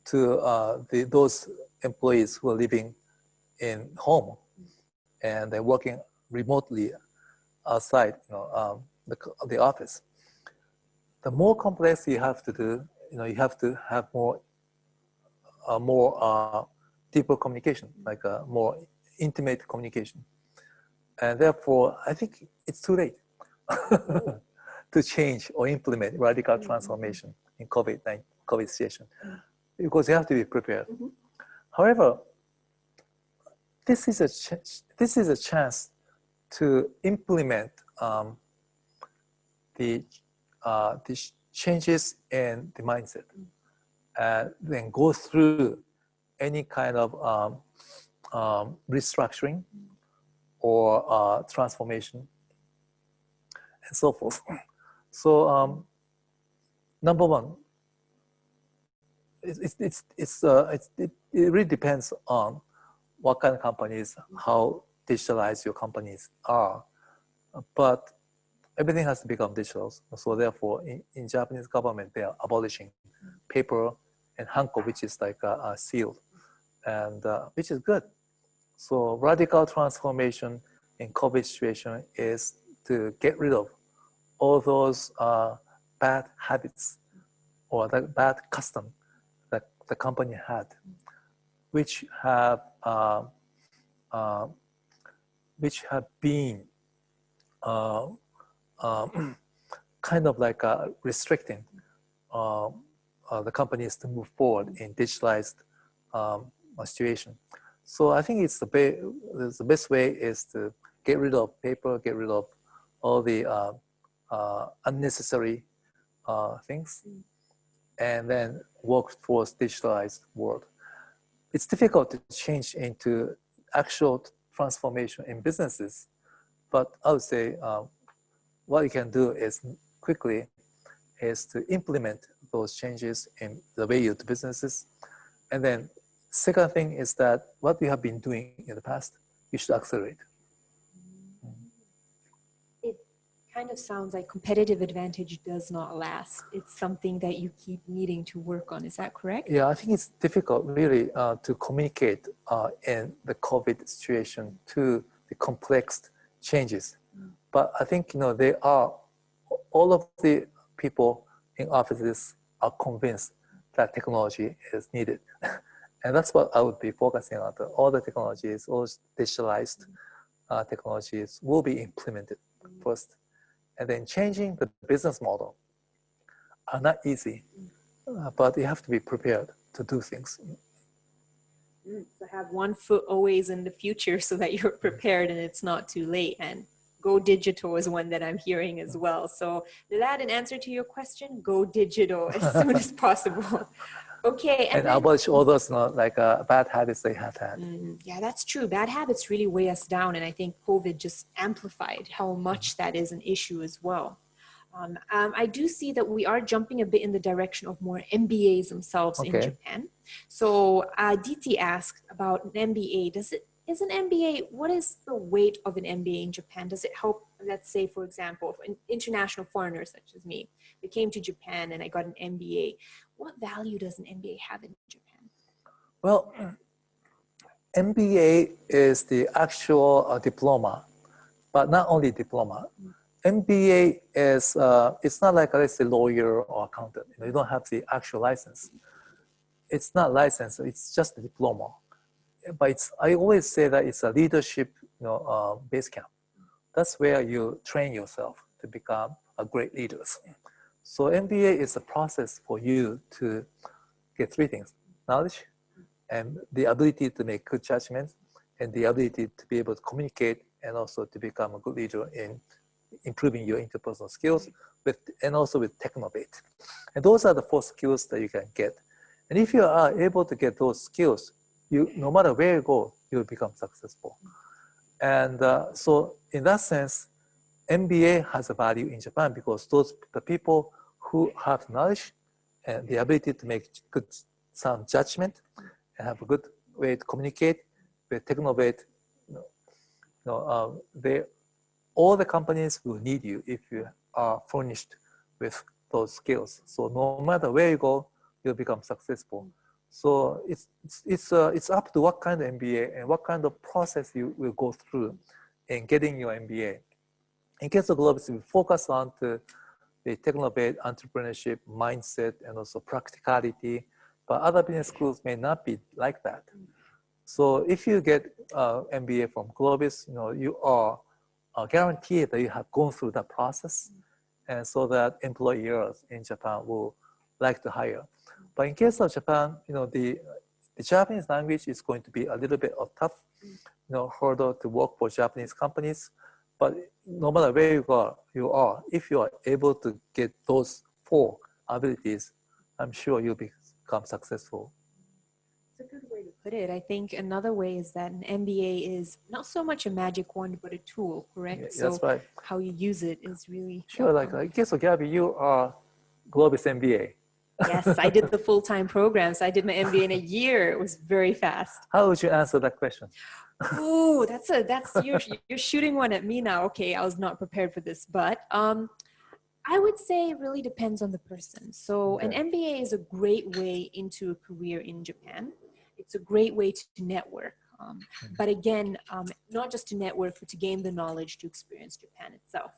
S2: to those employees who are living in home and they're working remotely outside the office. The more complex you have to do, you have to have more deeper communication, like more intimate communication. And therefore, I think it's too late to change or implement radical transformation in COVID situation, because you have to be prepared. However, this is a chance to implement the changes in the mindset, and then go through any kind of restructuring or transformation and so forth. So number one, it really depends on what kind of companies, how digitalized your companies are, but everything has to become digital. So therefore, in Japanese government, they are abolishing paper and hanko, which is like a seal, and which is good. So radical transformation in COVID situation is to get rid of all those bad habits or the bad custom that the company had, which have been kind of like restricting the companies to move forward in digitalized situation. So I think it's the best way is to get rid of paper, get rid of all the unnecessary things, and then work towards digitalized world. It's difficult to change into actual transformation in businesses, but I would say what you can do is quickly is to implement those changes in the way you do businesses. And then second thing is that what you have been doing in the past, you should accelerate.
S1: It kind of sounds like competitive advantage does not last. It's something that you keep needing to work on. Is that correct?
S2: Yeah, I think it's difficult really to communicate in the COVID situation to the complex changes. But I think, they are, all of the people in offices are convinced that technology is needed. And that's what I would be focusing on. All the technologies, all digitalized technologies will be implemented first. And then changing the business model are not easy, but you have to be prepared to do things.
S1: So have one foot always in the future so that you're prepared and it's not too late. And go digital is one that I'm hearing as well. So that in answer to your question, go digital as soon as possible. Okay.
S2: And abolish all those bad habits they have had.
S1: Yeah, that's true. Bad habits really weigh us down. And I think COVID just amplified how much that is an issue as well. I do see that we are jumping a bit in the direction of more MBAs themselves in Japan. So DT asked about an MBA. What is the weight of an MBA in Japan? Does it help, let's say, for example, for an international foreigner such as me, I came to Japan and I got an MBA. What value does an MBA have in Japan?
S2: Well, MBA is the actual diploma, but not only diploma. MBA is, it's not like, let's say, lawyer or accountant. You don't have the actual license. It's not licensed, it's just a diploma. But I always say that it's a leadership base camp. That's where you train yourself to become a great leader. So MBA is a process for you to get three things: knowledge, and the ability to make good judgments, and the ability to be able to communicate, and also to become a good leader in improving your interpersonal skills, and also with technobate. And those are the four skills that you can get. And if you are able to get those skills, no matter where you go, you'll become successful. And so in that sense, MBA has a value in Japan because the people who have knowledge and the ability to make good sound judgment and have a good way to communicate with technobate, all the companies will need you if you are furnished with those skills. So no matter where you go, you'll become successful. So it's up to what kind of MBA and what kind of process you will go through in getting your MBA. In case of GLOBIS, we focus on the technobate, entrepreneurship, mindset, and also practicality. But other business schools may not be like that. So if you get MBA from GLOBIS, you are guaranteed that you have gone through that process, and so that employers in Japan will like to hire. But in case of Japan, the Japanese language is going to be a little bit of tough, hurdle to work for Japanese companies. But no matter where you are, if you are able to get those four abilities, I'm sure you'll become successful.
S1: It's a good way to put it. I think another way is that an MBA is not so much a magic wand, but a tool, correct?
S2: Yeah, that's right.
S1: How you use it is really...
S2: Sure, I guess, Gabby, you are GLOBIS MBA.
S1: Yes, I did the full-time program, so I did my MBA in a year. It was very fast.
S2: How would you answer that question?
S1: Ooh, you're shooting one at me now. Okay, I was not prepared for this, but I would say it really depends on the person. So an MBA is a great way into a career in Japan. It's a great way to network. But again, not just to network, but to gain the knowledge to experience Japan itself.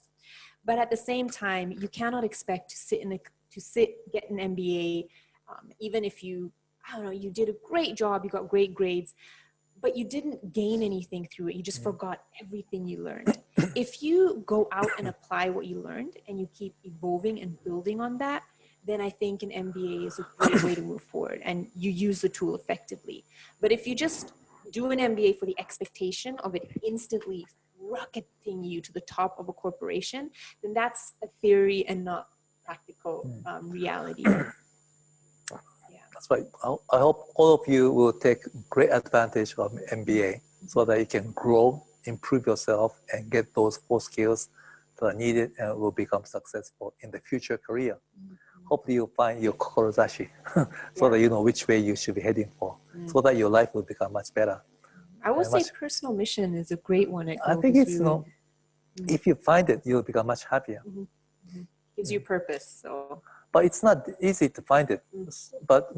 S1: But at the same time, you cannot expect to get an MBA, even if you did a great job, you got great grades, but you didn't gain anything through it. You just forgot everything you learned. If you go out and apply what you learned and you keep evolving and building on that, then I think an MBA is a great way to move forward and you use the tool effectively. But if you just do an MBA for the expectation of it instantly rocketing you to the top of a corporation, then that's a theory and not practical reality.
S2: That's right. I hope all of you will take great advantage of MBA so that you can grow, improve yourself, and get those four skills that are needed and will become successful in the future career. Hopefully you'll find your kokorozashi so that you know which way you should be heading for, so that your life will become much better.
S1: I would say personal mission is a great one at GLOBIS.
S2: I think it's, if you find it, you'll become much happier.
S1: Gives you purpose. So.
S2: But it's not easy to find it. But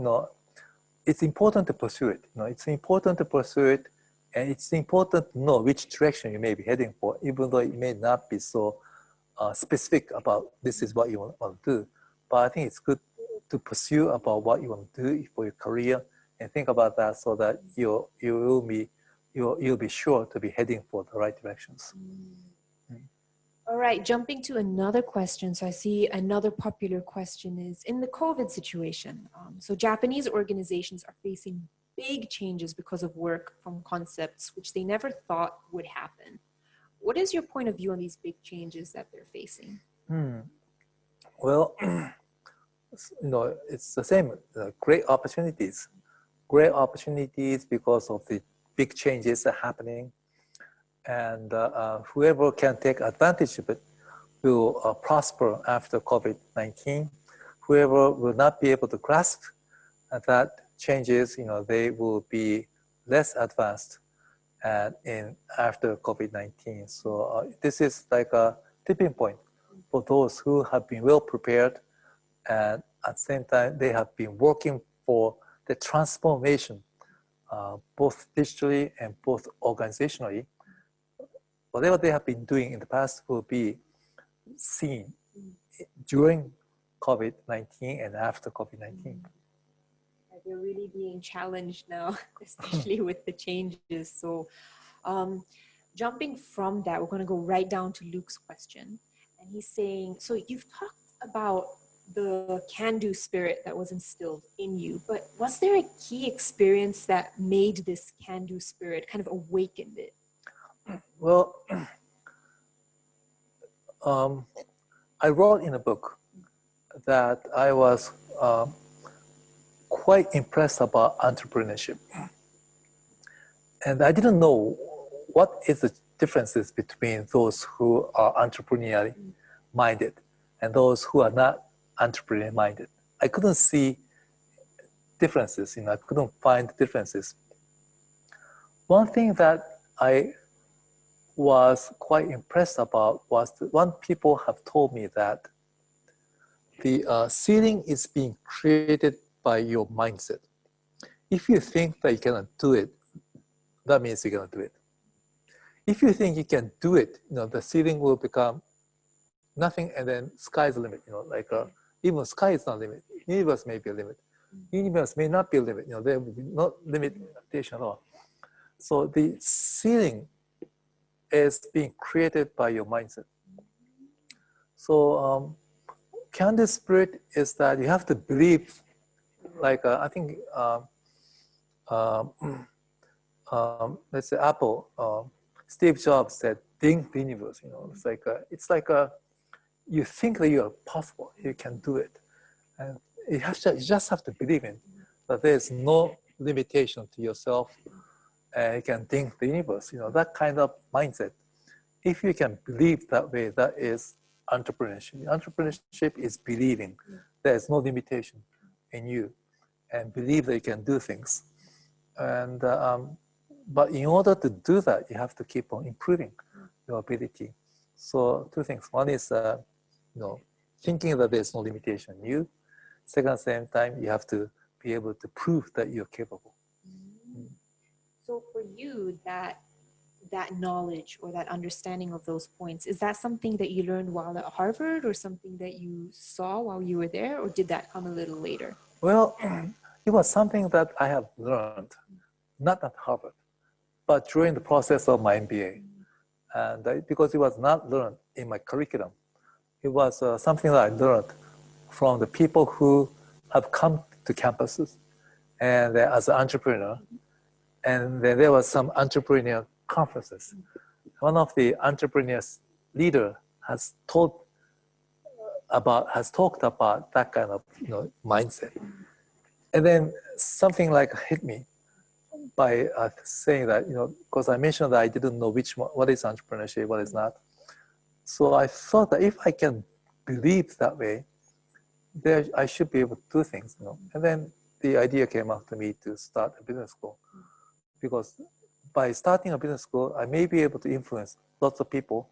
S2: it's important to pursue it. It's important to pursue it, and it's important to know which direction you may be heading for, even though it may not be so specific about this is what you want to do. But I think it's good to pursue about what you want to do for your career and think about that so that you'll be sure to be heading for the right directions.
S1: All right, jumping to another question. So I see another popular question is, in the COVID situation, so Japanese organizations are facing big changes because of work from concepts which they never thought would happen. What is your point of view on these big changes that they're facing?
S2: Well, it's the same, great opportunities because of the big changes that are happening. And whoever can take advantage of it will prosper after COVID-19. Whoever will not be able to grasp that changes, they will be less advanced after COVID-19. So this is like a tipping point for those who have been well prepared, and at the same time, they have been working for the transformation, both digitally and both organizationally. Whatever they have been doing in the past will be seen during COVID-19 and after COVID-19.
S1: They're really being challenged now, especially with the changes. So jumping from that, we're going to go right down to Luke's question. And he's saying, so you've talked about the can-do spirit that was instilled in you, but was there a key experience that made this can-do spirit, kind of awakened it?
S2: Well, I wrote in a book that I was quite impressed about entrepreneurship. And I didn't know what is the differences between those who are entrepreneurially minded and those who are not entrepreneurially minded. I couldn't see differences, I couldn't find differences. One thing that I was quite impressed about was that one people have told me that the ceiling is being created by your mindset. If you think that you cannot do it, that means you're gonna do it. If you think you can do it, the ceiling will become nothing, and then sky's the limit. Even sky is not a limit. Universe may be a limit. Universe may not be a limit. There will be no limitation at all. So the ceiling is being created by your mindset. So can-do spirit is that you have to believe, I think, let's say Apple, Steve Jobs said, "Think the universe." It's like you think that you are possible, you can do it, and you just have to believe in that there is no limitation to yourself, and you can think the universe. That kind of mindset. If you can believe that way, that is entrepreneurship. Entrepreneurship is believing there is no limitation in you, and believe that you can do things. And but in order to do that, you have to keep on improving your ability. So two things. One is thinking that there's no limitation in you. Second, at the same time, you have to be able to prove that you're capable.
S1: So for you, that knowledge or that understanding of those points, is that something that you learned while at Harvard, or something that you saw while you were there, or did that come a little later?
S2: Well, it was something that I have learned, not at Harvard, but during the process of my MBA. And because it was not learned in my curriculum, it was something that I learned from the people who have come to campuses and as an entrepreneur. And then there was some entrepreneur conferences. One of the entrepreneurs leader has talked about that kind of mindset. And then something like hit me by saying that, because I mentioned that I didn't know what is entrepreneurship, what is not. So I thought that if I can believe that way, I should be able to do things. And then the idea came up to me to start a business school, because by starting a business school, I may be able to influence lots of people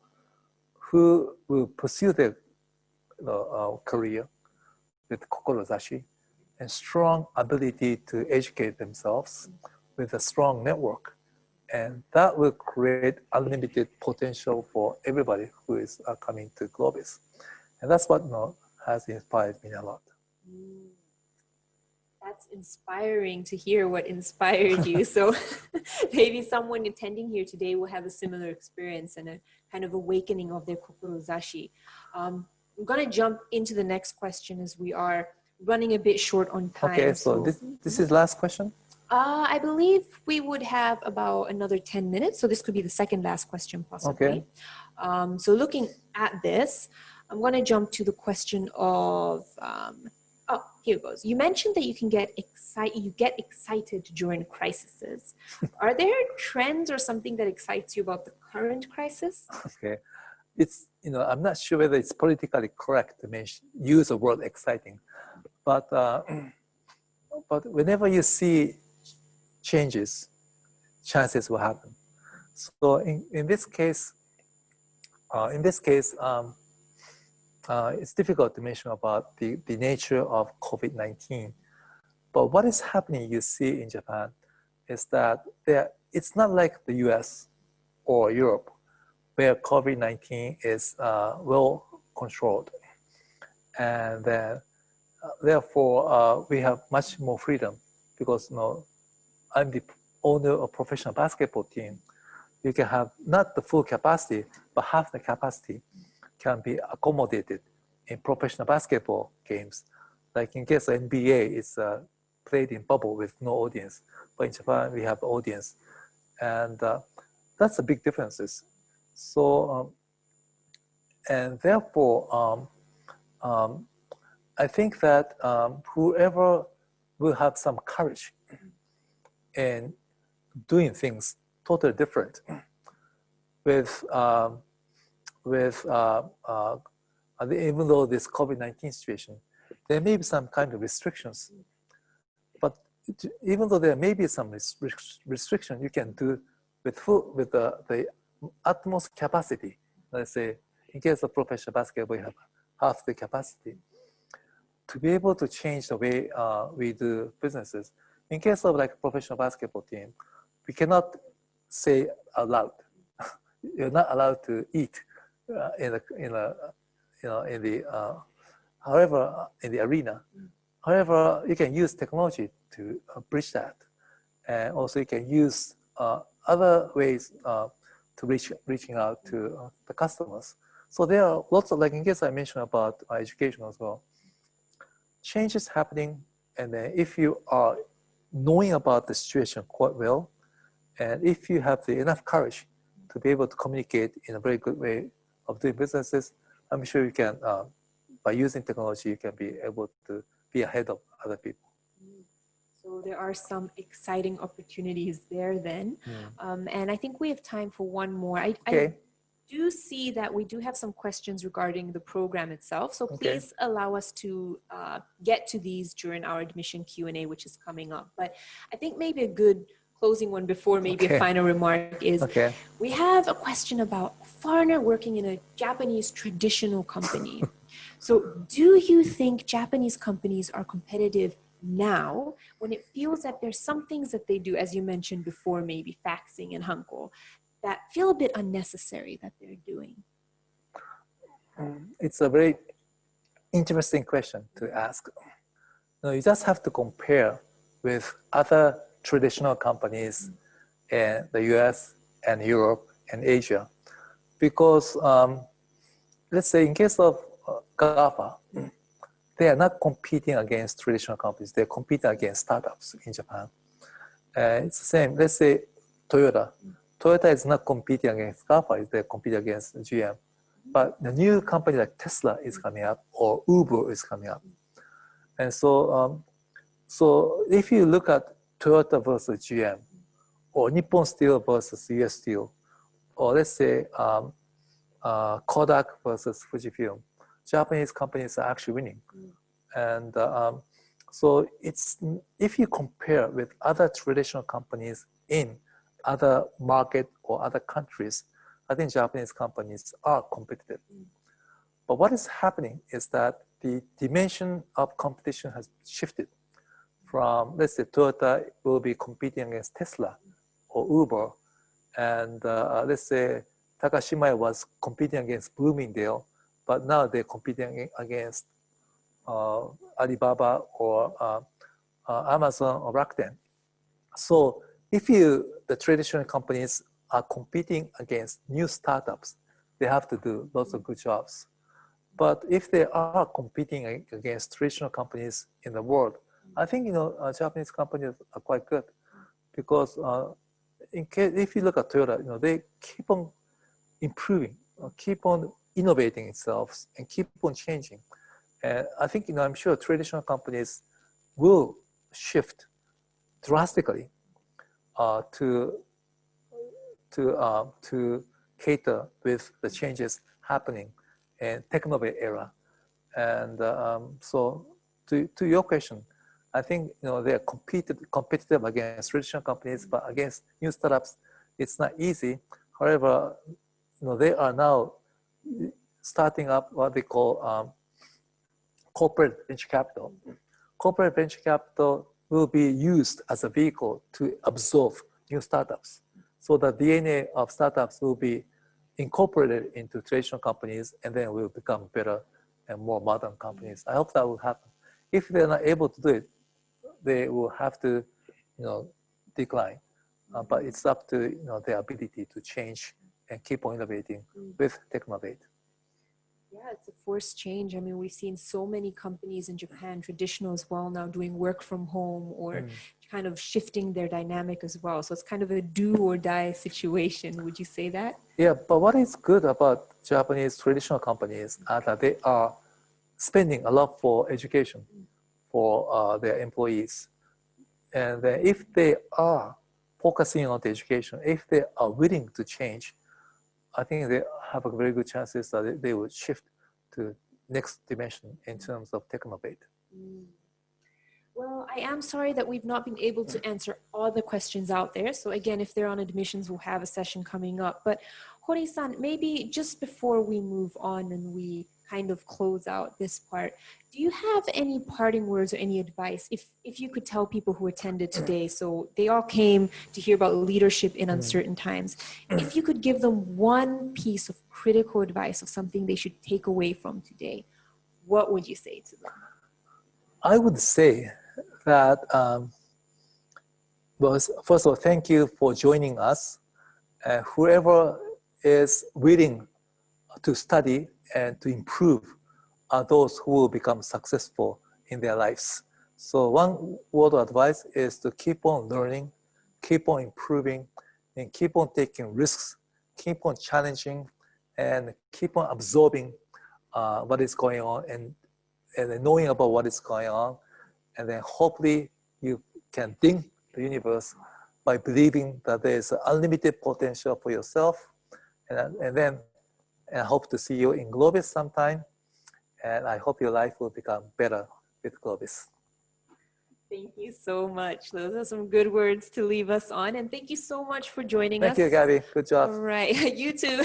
S2: who will pursue their career with kokorozashi and strong ability to educate themselves with a strong network. And that will create unlimited potential for everybody who is coming to GLOBIS. And that's what has inspired me a lot.
S1: That's inspiring to hear what inspired you. So maybe someone attending here today will have a similar experience and a kind of awakening of their kokorozashi. I'm going to jump into the next question as we are running a bit short on time.
S2: Okay, so this is last question?
S1: I believe we would have about another 10 minutes. So this could be the second last question possibly.
S2: Okay.
S1: So looking at this, I'm going to jump to the question of, oh, here it goes. You mentioned that you can get excited during crises. Are there trends or something that excites you about the current crisis?
S2: Okay. It's, I'm not sure whether it's politically correct to use the word exciting, but whenever you see changes, chances will happen. So in this case, it's difficult to mention about the nature of COVID-19. But what is happening, you see in Japan, is that it's not like the US or Europe, where COVID-19 is well controlled. And then, therefore, we have much more freedom because I'm the owner of a professional basketball team. You can have not the full capacity, but half the capacity can be accommodated in professional basketball games. Like in case of NBA, it's played in bubble with no audience. But in Japan, we have audience. And that's a big difference. So, and therefore, I think that whoever will have some courage in doing things totally different with even though this COVID-19 situation, there may be some kind of restrictions. But even though there may be some restriction, you can do with the utmost capacity. Let's say, in case of professional basketball, we have half the capacity to be able to change the way we do businesses. In case of like professional basketball team, we cannot say aloud. You're not allowed to eat in the arena. However, you can use technology to bridge that, and also you can use other ways to reaching out to the customers. So there are lots of, like in case I mentioned about education as well. Change is happening, and then if you are knowing about the situation quite well, and if you have enough courage to be able to communicate in a very good way of doing businesses, I'm sure you can, by using technology, you can be able to be ahead of other people.
S1: So there are some exciting opportunities there then. And I think we have time for one more. I do see that we do have some questions regarding the program itself. So please allow us to get to these during our admission Q&A, which is coming up. But I think maybe a good closing one before maybe a final remark is we have a question about foreigner working in a Japanese traditional company. So do you think Japanese companies are competitive now when it feels that there's some things that they do, as you mentioned before, maybe faxing and hanko, that feel a bit unnecessary that they're doing?
S2: It's a very interesting question to ask. You just have to compare with other traditional companies in the US and Europe and Asia. Because let's say in case of GAFA, they are not competing against traditional companies. They're competing against startups in Japan. It's the same. Let's say Toyota. Toyota is not competing against GAFA. They're competing against GM. But the new company like Tesla is coming up, or Uber is coming up. And so, so if you look at Toyota versus GM, or Nippon Steel versus US Steel, or let's say Kodak versus Fujifilm, Japanese companies are actually winning. And so it's, if you compare with other traditional companies in other market or other countries, I think Japanese companies are competitive. But what is happening is that the dimension of competition has shifted from, let's say Toyota will be competing against Tesla or Uber, and let's say Takashimaya was competing against Bloomingdale, but now they're competing against Alibaba or Amazon or Rakuten. So if the traditional companies are competing against new startups, they have to do lots of good jobs. But if they are competing against traditional companies in the world, I think Japanese companies are quite good, because in case if you look at Toyota, they keep on improving, keep on innovating itself, and keep on changing. And I think I'm sure traditional companies will shift drastically to cater with the changes happening in technology era. And so to your question, I think they're competitive against traditional companies, but against new startups, it's not easy. However, they are now starting up what they call corporate venture capital. Corporate venture capital will be used as a vehicle to absorb new startups. So the DNA of startups will be incorporated into traditional companies, and then will become better and more modern companies. I hope that will happen. If they're not able to do it, they will have to, decline. But it's up to their ability to change and keep on innovating with Technovate.
S1: Yeah, it's a forced change. I mean, we've seen so many companies in Japan, traditional as well, now doing work from home or kind of shifting their dynamic as well. So it's kind of a do or die situation. Would you say that?
S2: Yeah, but what is good about Japanese traditional companies are that they are spending a lot for education for their employees. And then if they are focusing on the education, if they are willing to change, I think they have a very good chances that they will shift to next dimension in terms of Technovate.
S1: Well, I am sorry that we've not been able to answer all the questions out there. So again, if they're on admissions, we'll have a session coming up. But Hori-san, maybe just before we move on and we kind of close out this part, do you have any parting words or any advice if you could tell people who attended today? So they all came to hear about leadership in uncertain times. If you could give them one piece of critical advice of something they should take away from today, what would you say to them?
S2: I would say that, well, first of all, thank you for joining us. Whoever is willing to study and to improve are those who will become successful in their lives. So one word of advice is to keep on learning, keep on improving, and keep on taking risks, keep on challenging, and keep on absorbing what is going on and knowing about what is going on. And then hopefully you can ding the universe by believing that there is unlimited potential for yourself. And then I hope to see you in GLOBIS sometime. And I hope your life will become better with GLOBIS.
S1: Thank you so much. Those are some good words to leave us on. And thank you so much for joining us.
S2: Thank you, Gabby. Good job.
S1: All right. You too.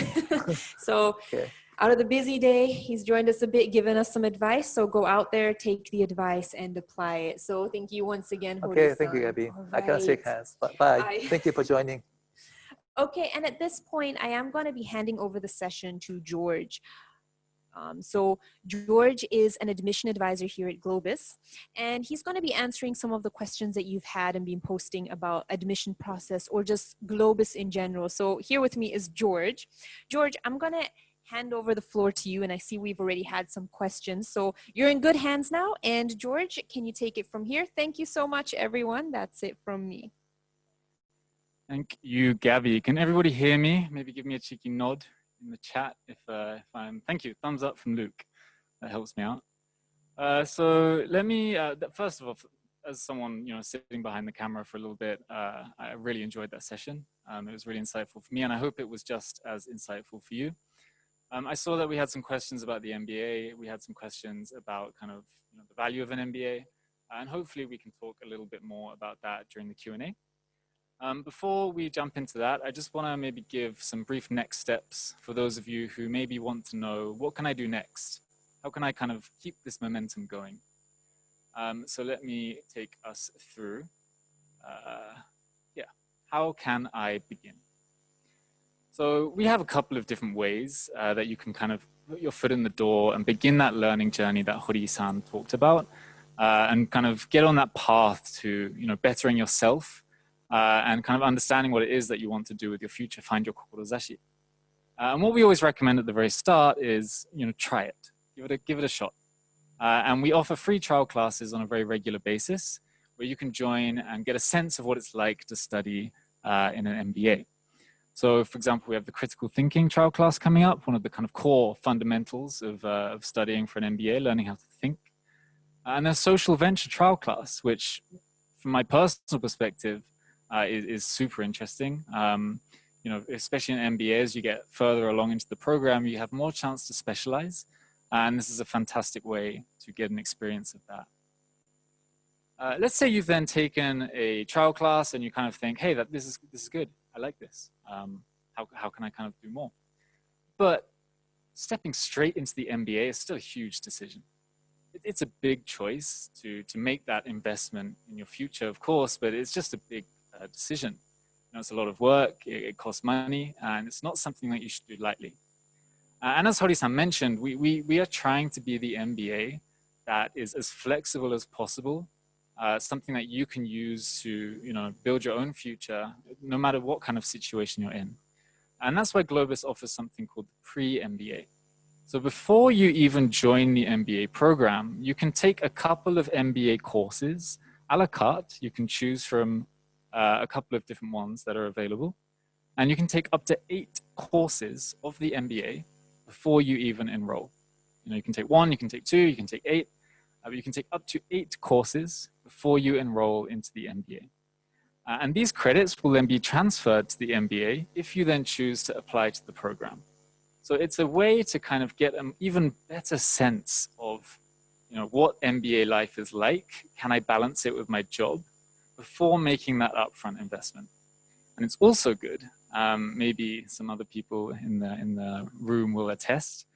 S1: So
S2: okay.
S1: Out of the busy day, he's joined us a bit, given us some advice. So go out there, take the advice and apply it. So thank you once again.
S2: Okay, thank you, Gabby.
S1: Right.
S2: I cannot shake hands, but bye. Thank you for joining.
S1: Okay, and at this point, I am going to be handing over the session to George. So George is an admission advisor here at GLOBIS, and he's going to be answering some of the questions that you've had and been posting about admission process or just GLOBIS in general. So here with me is George. George, I'm going to hand over the floor to you, and I see we've already had some questions. So you're in good hands now, and George, can you take it from here? Thank you so much, everyone. That's it from me.
S3: Thank you, Gabby. Can everybody hear me? Maybe give me a cheeky nod in the chat if I'm, thank you, thumbs up from Luke. That helps me out. So let me, first of all, as someone, sitting behind the camera for a little bit, I really enjoyed that session. It was really insightful for me, and I hope it was just as insightful for you. I saw that we had some questions about the MBA. We had some questions about kind of the value of an MBA, and hopefully we can talk a little bit more about that during the Q&A. Before we jump into that, I just want to maybe give some brief next steps for those of you who maybe want to know, what can I do next? How can I kind of keep this momentum going? So let me take us through, how can I begin? So we have a couple of different ways that you can kind of put your foot in the door and begin that learning journey that Hori-san talked about. and kind of get on that path to, bettering yourself and kind of understanding what it is that you want to do with your future, find your kokorozashi. And what we always recommend at the very start is, try it, give it a shot. And we offer free trial classes on a very regular basis where you can join and get a sense of what it's like to study in an MBA. So, for example, we have the critical thinking trial class coming up, one of the kind of core fundamentals of studying for an MBA, learning how to think. And a social venture trial class, which from my personal perspective is super interesting. Especially in MBA, as you get further along into the program, you have more chance to specialize. And this is a fantastic way to get an experience of that. Let's say you've then taken a trial class and you kind of think, hey, this is good. I like this. How can I kind of do more? But stepping straight into the MBA is still a huge decision. It's a big choice to make that investment in your future, of course, but it's just a big decision. It's a lot of work, it costs money, and it's not something that you should do lightly. And as Hori-san mentioned, we are trying to be the MBA that is as flexible as possible, something that you can use to build your own future, no matter what kind of situation you're in. And that's why GLOBIS offers something called the pre-MBA. So before you even join the MBA program, you can take a couple of MBA courses a la carte. You can choose from a couple of different ones that are available. And you can take up to 8 courses of the MBA before you even enroll. You can take 1, you can take 2, you can take 8, but you can take up to 8 courses before you enroll into the MBA. And these credits will then be transferred to the MBA if you then choose to apply to the program. So it's a way to kind of get an even better sense of what MBA life is like. Can I balance it with my job before making that upfront investment? And it's also good, maybe some other people in the room will attest.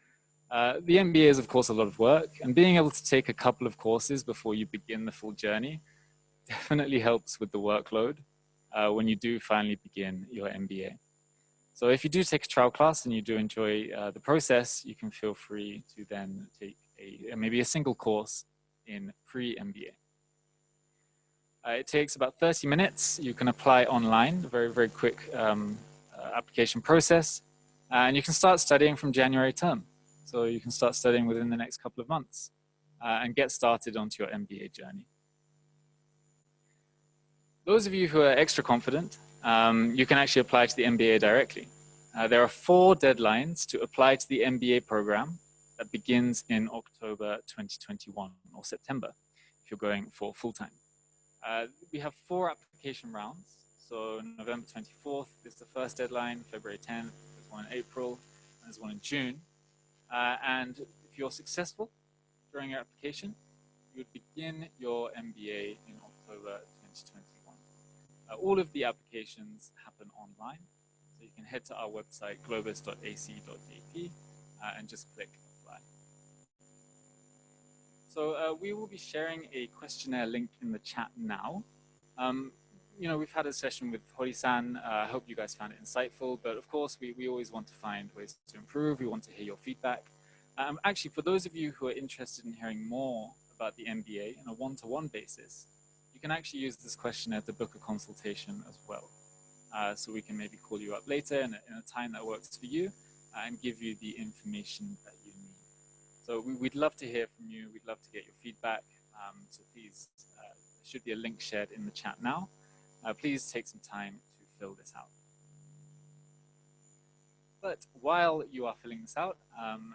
S3: The MBA is, of course, a lot of work, and being able to take a couple of courses before you begin the full journey definitely helps with the workload when you do finally begin your MBA. So if you do take a trial class and you do enjoy the process, you can feel free to then take maybe a single course in pre-MBA. It takes about 30 minutes. You can apply online, a very, very quick application process. And you can start studying from January term. So you can start studying within the next couple of months and get started onto your MBA journey. Those of you who are extra confident, you can actually apply to the MBA directly. There are 4 deadlines to apply to the MBA program that begins in October 2021 or September if you're going for full-time. We have 4 application rounds. So November 24th is the first deadline, February 10th, there's one in April, and there's one in June. And if you're successful during your application, you would begin your MBA in October 2021. All of the applications happen online. So you can head to our website, globis.ac.jp, and just click apply. So we will be sharing a questionnaire link in the chat now. We've had a session with Hori-san. I hope you guys found it insightful, but of course, we always want to find ways to improve. We want to hear your feedback. Actually, for those of you who are interested in hearing more about the MBA on a one-to-one basis, you can actually use this questionnaire to book a consultation as well. So we can maybe call you up later in a time that works for you and give you the information that you need. So we'd love to hear from you. We'd love to get your feedback. So please, there should be a link shared in the chat now. Please take some time to fill this out. But while you are filling this out,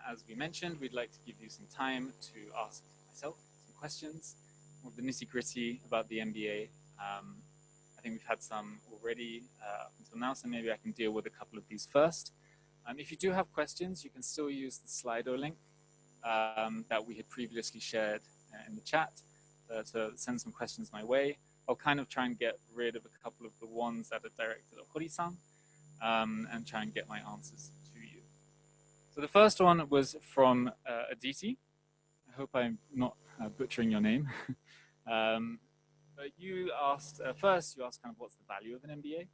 S3: as we mentioned, we'd like to give you some time to ask myself some questions, more of the nitty-gritty about the MBA. I think we've had some already up until now, so maybe I can deal with a couple of these first. If you do have questions, you can still use the Slido link that we had previously shared in the chat to send some questions my way. I'll kind of try and get rid of a couple of the ones that are directed at Hori-san and try and get my answers to you. So the first one was from Aditi. I hope I'm not butchering your name. But you asked, first you asked kind of what's the value of an MBA.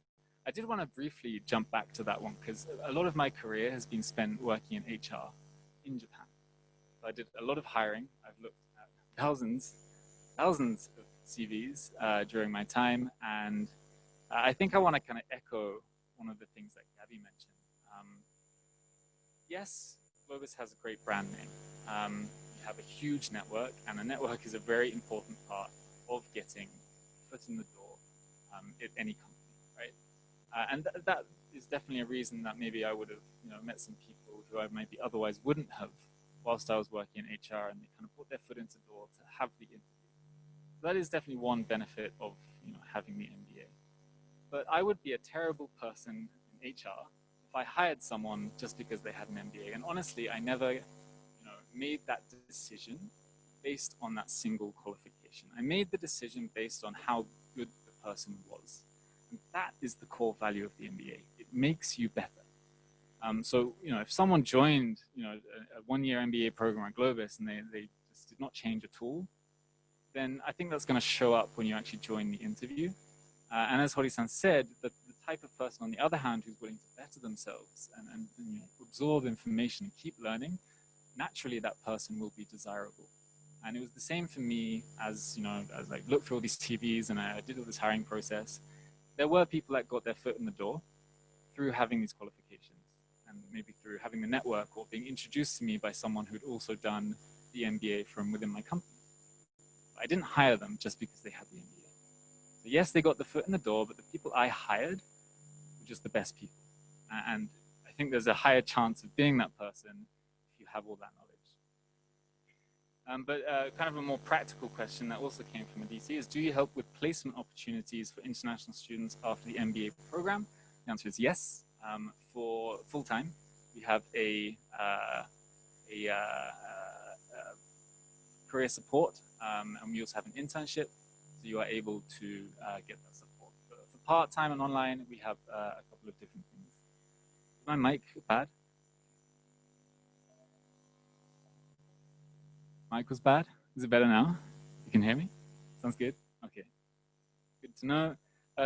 S3: I did want to briefly jump back to that one because a lot of my career has been spent working in HR in Japan. So I did a lot of hiring. I've looked at thousands thousands of CVs during my time, and I think I want to kind of echo one of the things that Gabby mentioned. Yes, GLOBIS has a great brand name. You have a huge network, and a network is a very important part of getting foot in the door at any company, right? And that is definitely a reason that maybe I would have, met some people who I maybe otherwise wouldn't have whilst I was working in HR, and they kind of put their foot into the door to have the interview. So that is definitely one benefit of having the MBA. But I would be a terrible person in HR if I hired someone just because they had an MBA. And honestly, I never made that decision based on that single qualification. I made the decision based on how good the person was. And that is the core value of the MBA. It makes you better. So, if someone joined, a one-year MBA program at GLOBIS and they just did not change at all, then I think that's going to show up when you actually join the interview. And as Hori-san said, the type of person, on the other hand, who's willing to better themselves and absorb information and keep learning, naturally that person will be desirable. And it was the same for me as I looked through all these TVs and I did all this hiring process. There were people that got their foot in the door through having these qualifications and maybe through having the network or being introduced to me by someone who'd also done the MBA from within my company. I didn't hire them just because they had the MBA. So yes, they got the foot in the door, but the people I hired were just the best people. And I think there's a higher chance of being that person if you have all that knowledge. But kind of a more practical question that also came from a DC is, do you help with placement opportunities for international students after the MBA program? The answer is yes. For full-time, we have a career support, and we also have an internship, so you are able to get that support. For part-time and online, we have a couple of different things. Is my mic bad? Mic was bad. Is it better now? You can hear me? Sounds good? Okay. Good to know.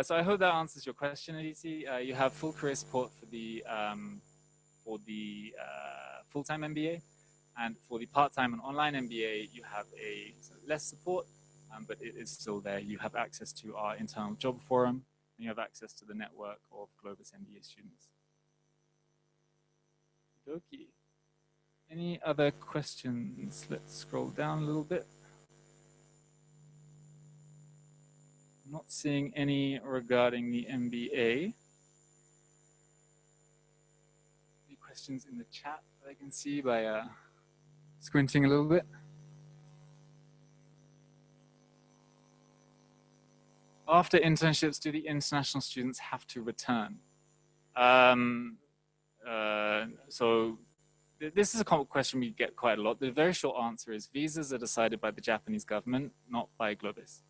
S3: So I hope that answers your question, Aditi. You have full career support for the full-time MBA, and for the part-time and online MBA, you have less support, but it is still there. You have access to our internal job forum, and you have access to the network of GLOBIS MBA students. Okie. Any other questions? Let's scroll down a little bit. I'm not seeing any regarding the MBA. Any questions in the chat that I can see by squinting a little bit? After internships, do the international students have to return? So this is a question we get quite a lot. The very short answer is visas are decided by the Japanese government, not by GLOBIS.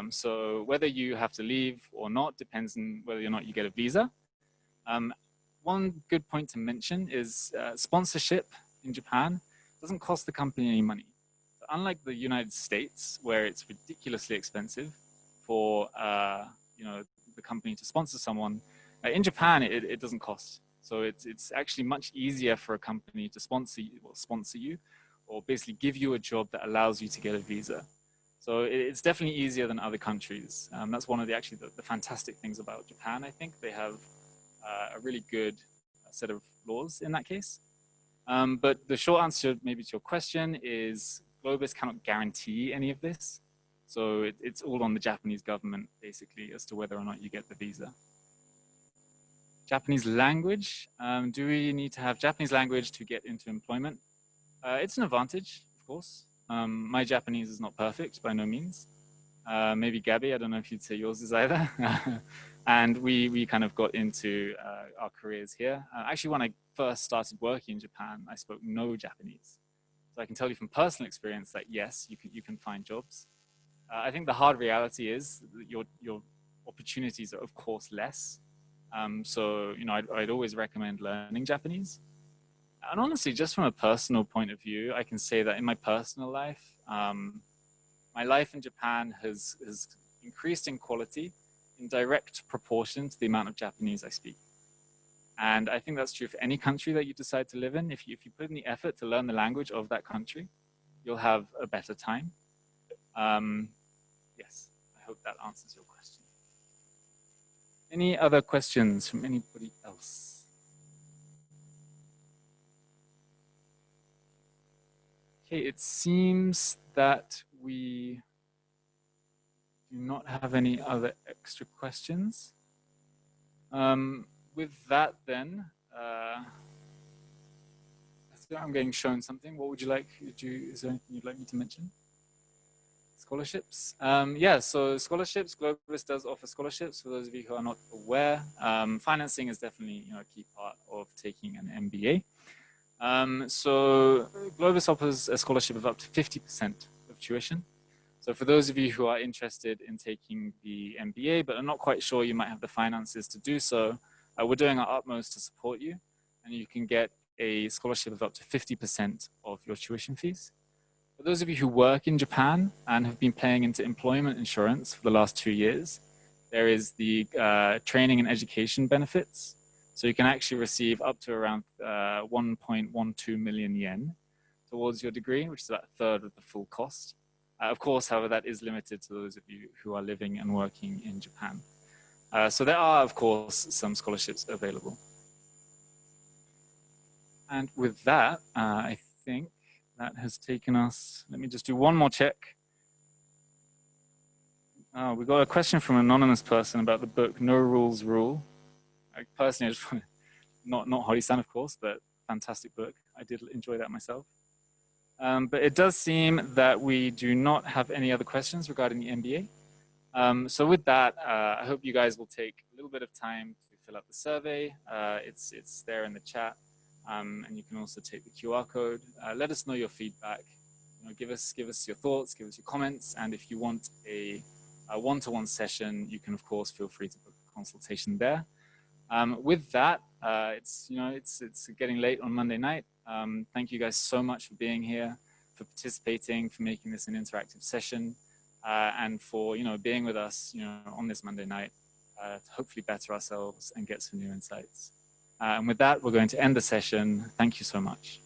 S3: So whether you have to leave or not depends on whether or not you get a visa. One good point to mention is sponsorship in Japan doesn't cost the company any money. So unlike the United States, where it's ridiculously expensive for the company to sponsor someone, in Japan it doesn't cost. So it's actually much easier for a company to sponsor you, or basically give you a job that allows you to get a visa. So it's definitely easier than other countries. That's one of the fantastic things about Japan, I think. They have a really good set of laws in that case. But the short answer maybe to your question is GLOBIS cannot guarantee any of this. So it's all on the Japanese government, basically, as to whether or not you get the visa. Japanese language. Do we need to have Japanese language to get into employment? It's an advantage, of course. My Japanese is not perfect, by no means. Maybe Gabby, I don't know if you'd say yours is either. And we kind of got into our careers here. Actually, when I first started working in Japan, I spoke no Japanese. So I can tell you from personal experience that yes, you can find jobs. I think the hard reality is that your opportunities are, of course, less. So I'd always recommend learning Japanese. And honestly, just from a personal point of view, I can say that in my personal life, my life in Japan has increased in quality in direct proportion to the amount of Japanese I speak. And I think that's true for any country that you decide to live in. If you put in the effort to learn the language of that country, you'll have a better time. Yes, I hope that answers your question. Any other questions from anybody else? Okay, it seems that we do not have any other extra questions. With that then, I'm getting shown something. What would you like? Is there anything you'd like me to mention? Scholarships. Yeah, so scholarships, GLOBIS does offer scholarships for those of you who are not aware. Financing is definitely a key part of taking an MBA. So GLOBIS offers a scholarship of up to 50% of tuition. So for those of you who are interested in taking the MBA but are not quite sure you might have the finances to do so, we're doing our utmost to support you, and you can get a scholarship of up to 50% of your tuition fees. For those of you who work in Japan and have been paying into employment insurance for the last 2 years, there is the training and education benefits. So you can actually receive up to around 1.12 million yen towards your degree, which is about a third of the full cost. Of course, however, that is limited to those of you who are living and working in Japan. So there are, of course, some scholarships available. And with that, I think that has taken us, let me just do one more check. We got a question from an anonymous person about the book No Rules Rule. Personally, I just want to, not Hori-san, of course, but fantastic book. I did enjoy that myself. But it does seem that we do not have any other questions regarding the MBA. So with that, I hope you guys will take a little bit of time to fill out the survey. It's there in the chat. And you can also take the QR code. Let us know your feedback. Give us your thoughts, give us your comments. And if you want a one-to-one session, you can, of course, feel free to book a consultation there. With that, it's getting late on Monday night. Thank you guys so much for being here, for participating, for making this an interactive session, and for being with us on this Monday night to hopefully better ourselves and get some new insights. And with that, we're going to end the session. Thank you so much.